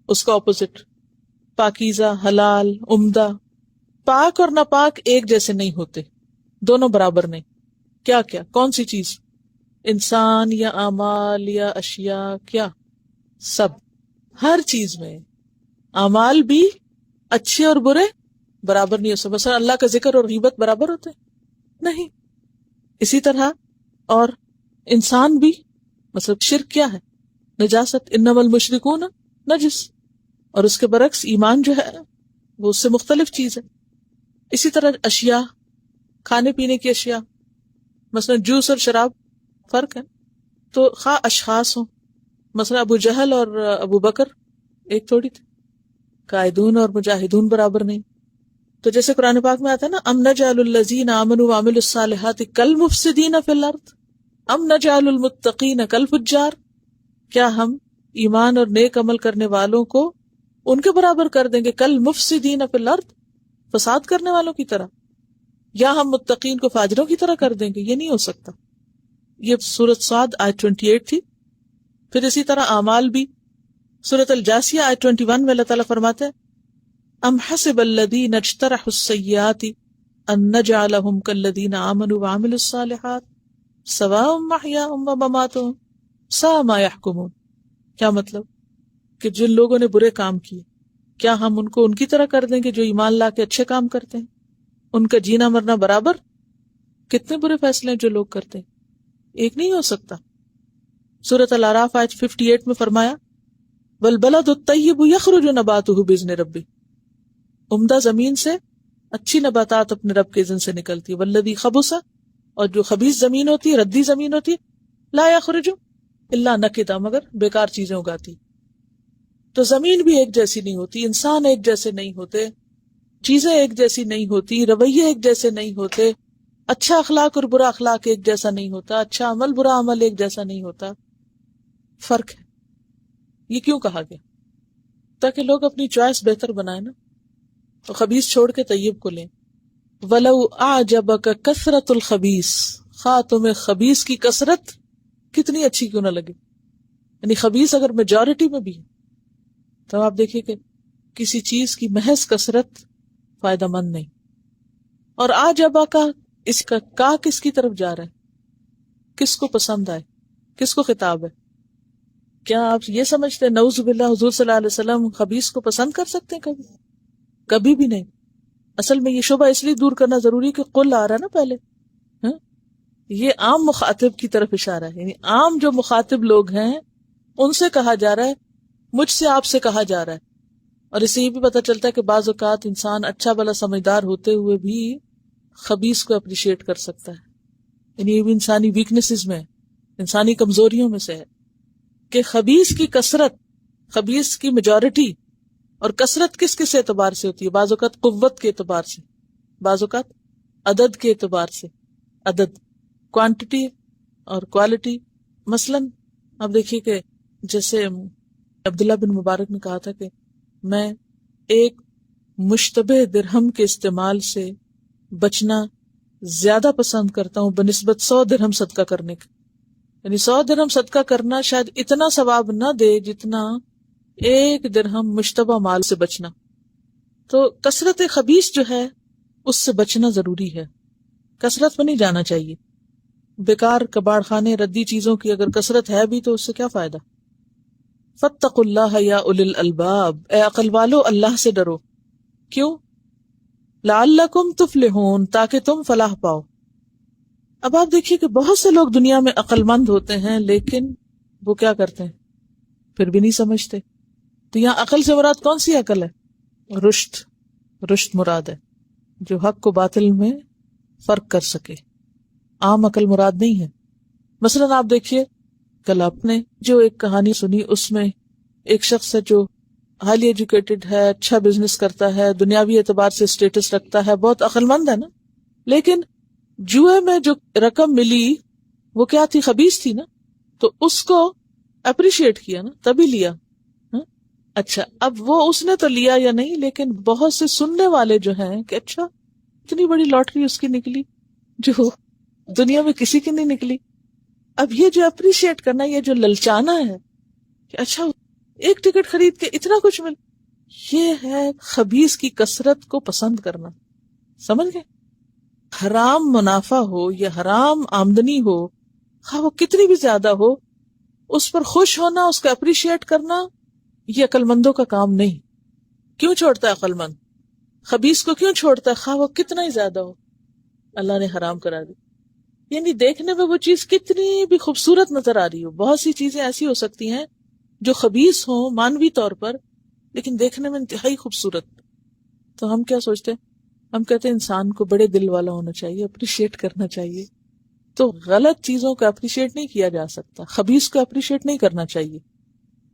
اس کا اپوزٹ، پاکیزہ، حلال، عمدہ۔ پاک اور ناپاک ایک جیسے نہیں ہوتے، دونوں برابر نہیں. کیا کیا؟ کون سی چیز؟ انسان یا اعمال یا اشیاء؟ کیا؟ سب، ہر چیز میں اعمال بھی اچھے اور برے برابر نہیں ہو سکتے. مثلا اللہ کا ذکر اور غیبت برابر ہوتے نہیں. اسی طرح اور انسان بھی، مطلب شرک کیا ہے؟ نجاست، انما المشرکون نجس، اور اس کے برعکس ایمان جو ہے وہ اس سے مختلف چیز ہے. اسی طرح اشیاء، کھانے پینے کی اشیاء، مثلا جوس اور شراب فرق ہے. تو خواہ اشخاص ہوں، مثلا ابو جہل اور ابو بکر ایک تھوڑی تھے. قائدون اور مجاہدون برابر نہیں. تو جیسے قرآن پاک میں آتا ہے نا، ام نجعل الذین آمنوا وعملوا الصالحات کالمفسدین فی الارض ام نجعل المتقین کالفجار، کیا ہم ایمان اور نیک عمل کرنے والوں کو ان کے برابر کر دیں گے کالمفسدین فی الارض، فساد کرنے والوں کی طرح، یا ہم متقین کو فاجروں کی طرح کر دیں گے؟ یہ نہیں ہو سکتا. یہ سورۃ صاد آیت 28 تھی. پھر اسی طرح اعمال بھی سورۃ الجاثیہ آیت 21 میں اللہ تعالیٰ فرماتے ہیں ام حسب الذین اجترحوا السیئات ان نجعلہم کالذین آمنوا وعملوا الصالحات سواء محیاہم ومماتہم ساء ما یحکمون. کیا مطلب؟ کہ جن لوگوں نے برے کام کیے، کیا ہم ان کو ان کی طرح کر دیں گے جو ایمان لا کے اچھے کام کرتے ہیں؟ ان کا جینا مرنا برابر؟ کتنے برے فیصلے ہیں جو لوگ کرتے ہیں، ایک نہیں ہو سکتا. سورۃ الاعراف آیت 58 میں فرمایا والبلد الطیب یخرج نباتہ باذن ربہ، عمدہ زمین سے اچھی نباتات اپنے رب کے اذن سے نکلتی ہے. والذی خبث، اور جو خبیث زمین ہوتی ہے، ردی زمین ہوتی ہے، لا یخرج الا نکدا، مگر بیکار چیزیں اگاتی. تو زمین بھی ایک جیسی نہیں ہوتی، انسان ایک جیسے نہیں ہوتے، چیزیں ایک جیسی نہیں ہوتی، رویے ایک جیسے نہیں ہوتے، اچھا اخلاق اور برا اخلاق ایک جیسا نہیں ہوتا، اچھا عمل برا عمل ایک جیسا نہیں ہوتا. فرق ہے. یہ کیوں کہا گیا؟ تاکہ لوگ اپنی چوائس بہتر بنائیں نا، تو خبیث چھوڑ کے طیب کو لیں. وَلَوْ أَعْجَبَكَ كَثْرَةُ الْخَبِيثِ، خواہ تمہیں خبیث کی کثرت کتنی اچھی کیوں نہ لگے، یعنی خبیث اگر میجورٹی میں بھی ہے تو آپ دیکھیے کہ کسی چیز کی محض کثرت فائدہ مند نہیں. اور آجبا کا، اس کا کس کی طرف جا رہا ہے؟ کس کو پسند آئے؟ کس کو خطاب ہے؟ کیا آپ یہ سمجھتے ہیں نعوذ باللہ حضور صلی اللہ علیہ وسلم خبیث کو پسند کر سکتے ہیں؟ کبھی بھی نہیں. اصل میں یہ شبہ اس لیے دور کرنا ضروری کہ قل آ رہا ہے نا پہلے، یہ عام مخاطب کی طرف اشارہ ہے، یعنی عام جو مخاطب لوگ ہیں ان سے کہا جا رہا ہے، مجھ سے آپ سے کہا جا رہا ہے. اور اس سے یہ بھی پتہ چلتا ہے کہ بعض اوقات انسان اچھا بھلا سمجھدار ہوتے ہوئے بھی خبیث کو اپریشیٹ کر سکتا ہے. یعنی یہ بھی انسانی ویکنیسز میں، انسانی کمزوریوں میں سے ہے کہ خبیث کی کثرت، خبیث کی میجورٹی، اور کثرت کس کس اعتبار سے ہوتی ہے؟ بعض اوقات قوت کے اعتبار سے، بعض اوقات عدد کے اعتبار سے. عدد، کوانٹٹی اور کوالٹی. مثلا اب دیکھیے کہ جیسے عبداللہ بن مبارک نے کہا تھا کہ میں ایک مشتبہ درہم کے استعمال سے بچنا زیادہ پسند کرتا ہوں بنسبت 100 درہم صدقہ کرنے کے. یعنی 100 درہم صدقہ کرنا شاید اتنا ثواب نہ دے جتنا 1 درہم مشتبہ مال سے بچنا. تو کثرت خبیث جو ہے اس سے بچنا ضروری ہے، کثرت میں نہیں جانا چاہیے. بیکار کباڑ خانے، ردی چیزوں کی اگر کثرت ہے بھی تو اس سے کیا فائدہ. فاتقوا اللہ یا اولی الالباب، اے عقل والو اللہ سے ڈرو. کیوں؟ لعلکم تفلحون، تاکہ تم فلاح پاؤ. اب آپ دیکھیے کہ بہت سے لوگ دنیا میں عقل مند ہوتے ہیں لیکن وہ کیا کرتے ہیں؟ پھر بھی نہیں سمجھتے. تو یہاں عقل سے مراد کون سی عقل ہے؟ رشد مراد ہے، جو حق کو باطل میں فرق کر سکے. عام عقل مراد نہیں ہے. مثلا آپ دیکھیے کل آپ نے جو ایک کہانی سنی، اس میں ایک شخص ہے جو ہائیلی ایجوکیٹڈ ہے، اچھا بزنس کرتا ہے، دنیاوی اعتبار سے اسٹیٹس رکھتا ہے، بہت عقل مند ہے نا، لیکن جوئے میں جو رقم ملی وہ کیا تھی؟ خبیث تھی نا. تو اس کو اپریشیٹ کیا نا، تبھی لیا. اچھا اب وہ اس نے تو لیا یا نہیں، لیکن بہت سے سننے والے جو ہیں کہ اچھا اتنی بڑی لاٹری اس کی نکلی جو دنیا میں کسی کی نہیں نکلی. اب یہ جو اپریشیٹ کرنا، یہ جو للچانا ہے کہ اچھا ایک ٹکٹ خرید کے اتنا کچھ مل، یہ ہے خبیث کی کثرت کو پسند کرنا. سمجھ گئے؟ حرام منافع ہو یا حرام آمدنی ہو، خواہ وہ کتنی بھی زیادہ ہو، اس پر خوش ہونا، اس کو اپریشیٹ کرنا، یہ عقل مندوں کا کام نہیں. کیوں چھوڑتا ہے عقل مند؟ خبیث کو کیوں چھوڑتا ہے خواہ وہ کتنا ہی زیادہ ہو؟ اللہ نے حرام کرا دی. یعنی دیکھنے میں وہ چیز کتنی بھی خوبصورت نظر آ رہی ہو، بہت سی چیزیں ایسی ہو سکتی ہیں جو خبیث ہوں مانوی طور پر لیکن دیکھنے میں انتہائی خوبصورت. تو ہم کیا سوچتے ہیں؟ ہم کہتے ہیں انسان کو بڑے دل والا ہونا چاہیے، اپریشیٹ کرنا چاہیے. تو غلط چیزوں کو اپریشیٹ نہیں کیا جا سکتا، خبیث کو اپریشیٹ نہیں کرنا چاہیے.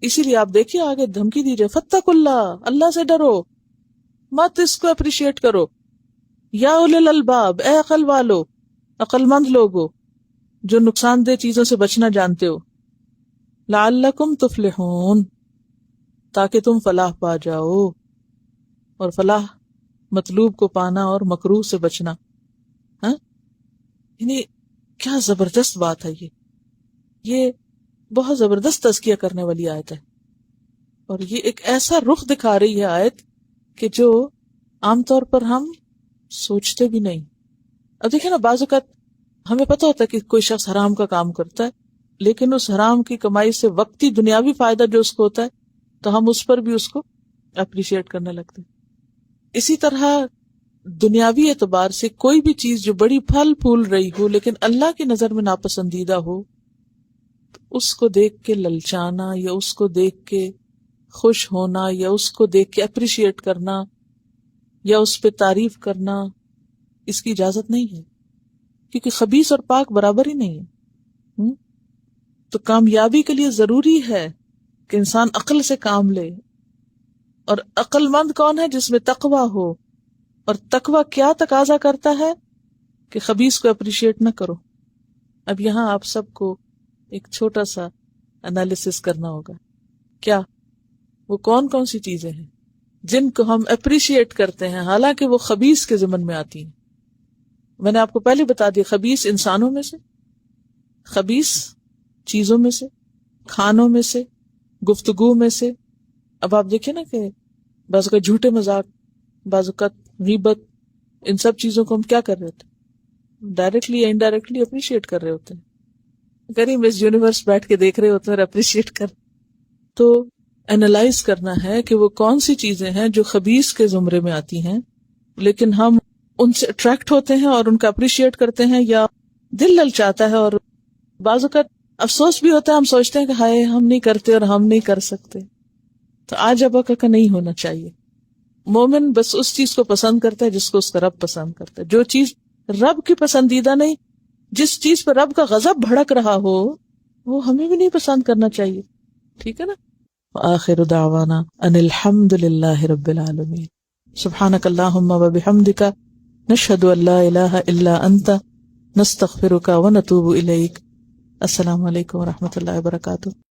اسی لیے آپ دیکھیے آگے دھمکی دیجیے، فاتقوا اللہ، اللہ سے ڈرو، مت اس کو اپریشیٹ کرو. یا اولی الالباب، اے عقل والو، عقل مند لوگو جو نقصان دہ چیزوں سے بچنا جانتے ہو. لعلکم تفلحون، تاکہ تم فلاح پا جاؤ. اور فلاح مطلوب کو پانا اور مکروہ سے بچنا. ہاں یعنی کیا زبردست بات ہے یہ بہت زبردست تزکیہ کرنے والی آیت ہے. اور یہ ایک ایسا رخ دکھا رہی ہے آیت کہ جو عام طور پر ہم سوچتے بھی نہیں. اب دیکھیں نا، بعض اوقات ہمیں پتہ ہوتا ہے کہ کوئی شخص حرام کا کام کرتا ہے، لیکن اس حرام کی کمائی سے وقتی دنیاوی فائدہ جو اس کو ہوتا ہے تو ہم اس پر بھی اس کو اپریشیٹ کرنے لگتے ہیں. اسی طرح دنیاوی اعتبار سے کوئی بھی چیز جو بڑی پھل پھول رہی ہو لیکن اللہ کی نظر میں ناپسندیدہ ہو، اس کو دیکھ کے للچانا یا اس کو دیکھ کے خوش ہونا یا اس کو دیکھ کے اپریشیٹ کرنا یا اس پہ تعریف کرنا، اس کی اجازت نہیں ہے، کیونکہ خبیث اور پاک برابر ہی نہیں ہے. تو کامیابی کے لیے ضروری ہے کہ انسان عقل سے کام لے. اور عقل مند کون ہے؟ جس میں تقوی ہو. اور تقوی کیا تقاضا کرتا ہے؟ کہ خبیث کو اپریشیٹ نہ کرو. اب یہاں آپ سب کو ایک چھوٹا سا انالیسس کرنا ہوگا. کیا وہ کون کون سی چیزیں ہیں جن کو ہم اپریشیٹ کرتے ہیں حالانکہ وہ خبیث کے ضمن میں آتی ہیں؟ میں نے آپ کو پہلے بتا دیا، خبیث انسانوں میں سے، خبیث چیزوں میں سے، کھانوں میں سے، گفتگو میں سے. اب آپ دیکھیں نا کہ بعض اوقات جھوٹے مذاق، بعض اوقات غیبت، ان سب چیزوں کو ہم کیا کر رہے ہوتے ہیں؟ ڈائریکٹلی یا انڈائریکٹلی اپریشیٹ کر رہے ہوتے ہیں. کریں مس یونیورس بیٹھ کے دیکھ رہے ہوتے ہیں اور اپریشیٹ کر. تو اینالائز کرنا ہے کہ وہ کون سی چیزیں ہیں جو خبیث کے زمرے میں آتی ہیں لیکن ہم ان سے اٹریکٹ ہوتے ہیں اور ان کا اپریشیٹ کرتے ہیں، یا دل للچاتا ہے. اور بعض اوقات افسوس بھی ہوتا ہے، ہم سوچتے ہیں کہ ہائے ہم نہیں کرتے اور ہم نہیں کر سکتے. تو آج اب کا نہیں ہونا چاہیے. مومن بس اس چیز کو پسند کرتا ہے جس کو اس کا رب پسند کرتا ہے. جو چیز رب کی پسندیدہ نہیں، جس چیز پر رب کا غضب بھڑک رہا ہو، وہ ہمیں بھی نہیں پسند کرنا چاہیے. ٹھیک ہے نا؟ آخر دعوانا ان الحمد للہ رب العالمین. سبحانک اللہم و بحمدک، نشہد ان لا الہ الا انت، نستغفرک و نتوب الیک. السلام علیکم و رحمۃ اللہ وبرکاتہ.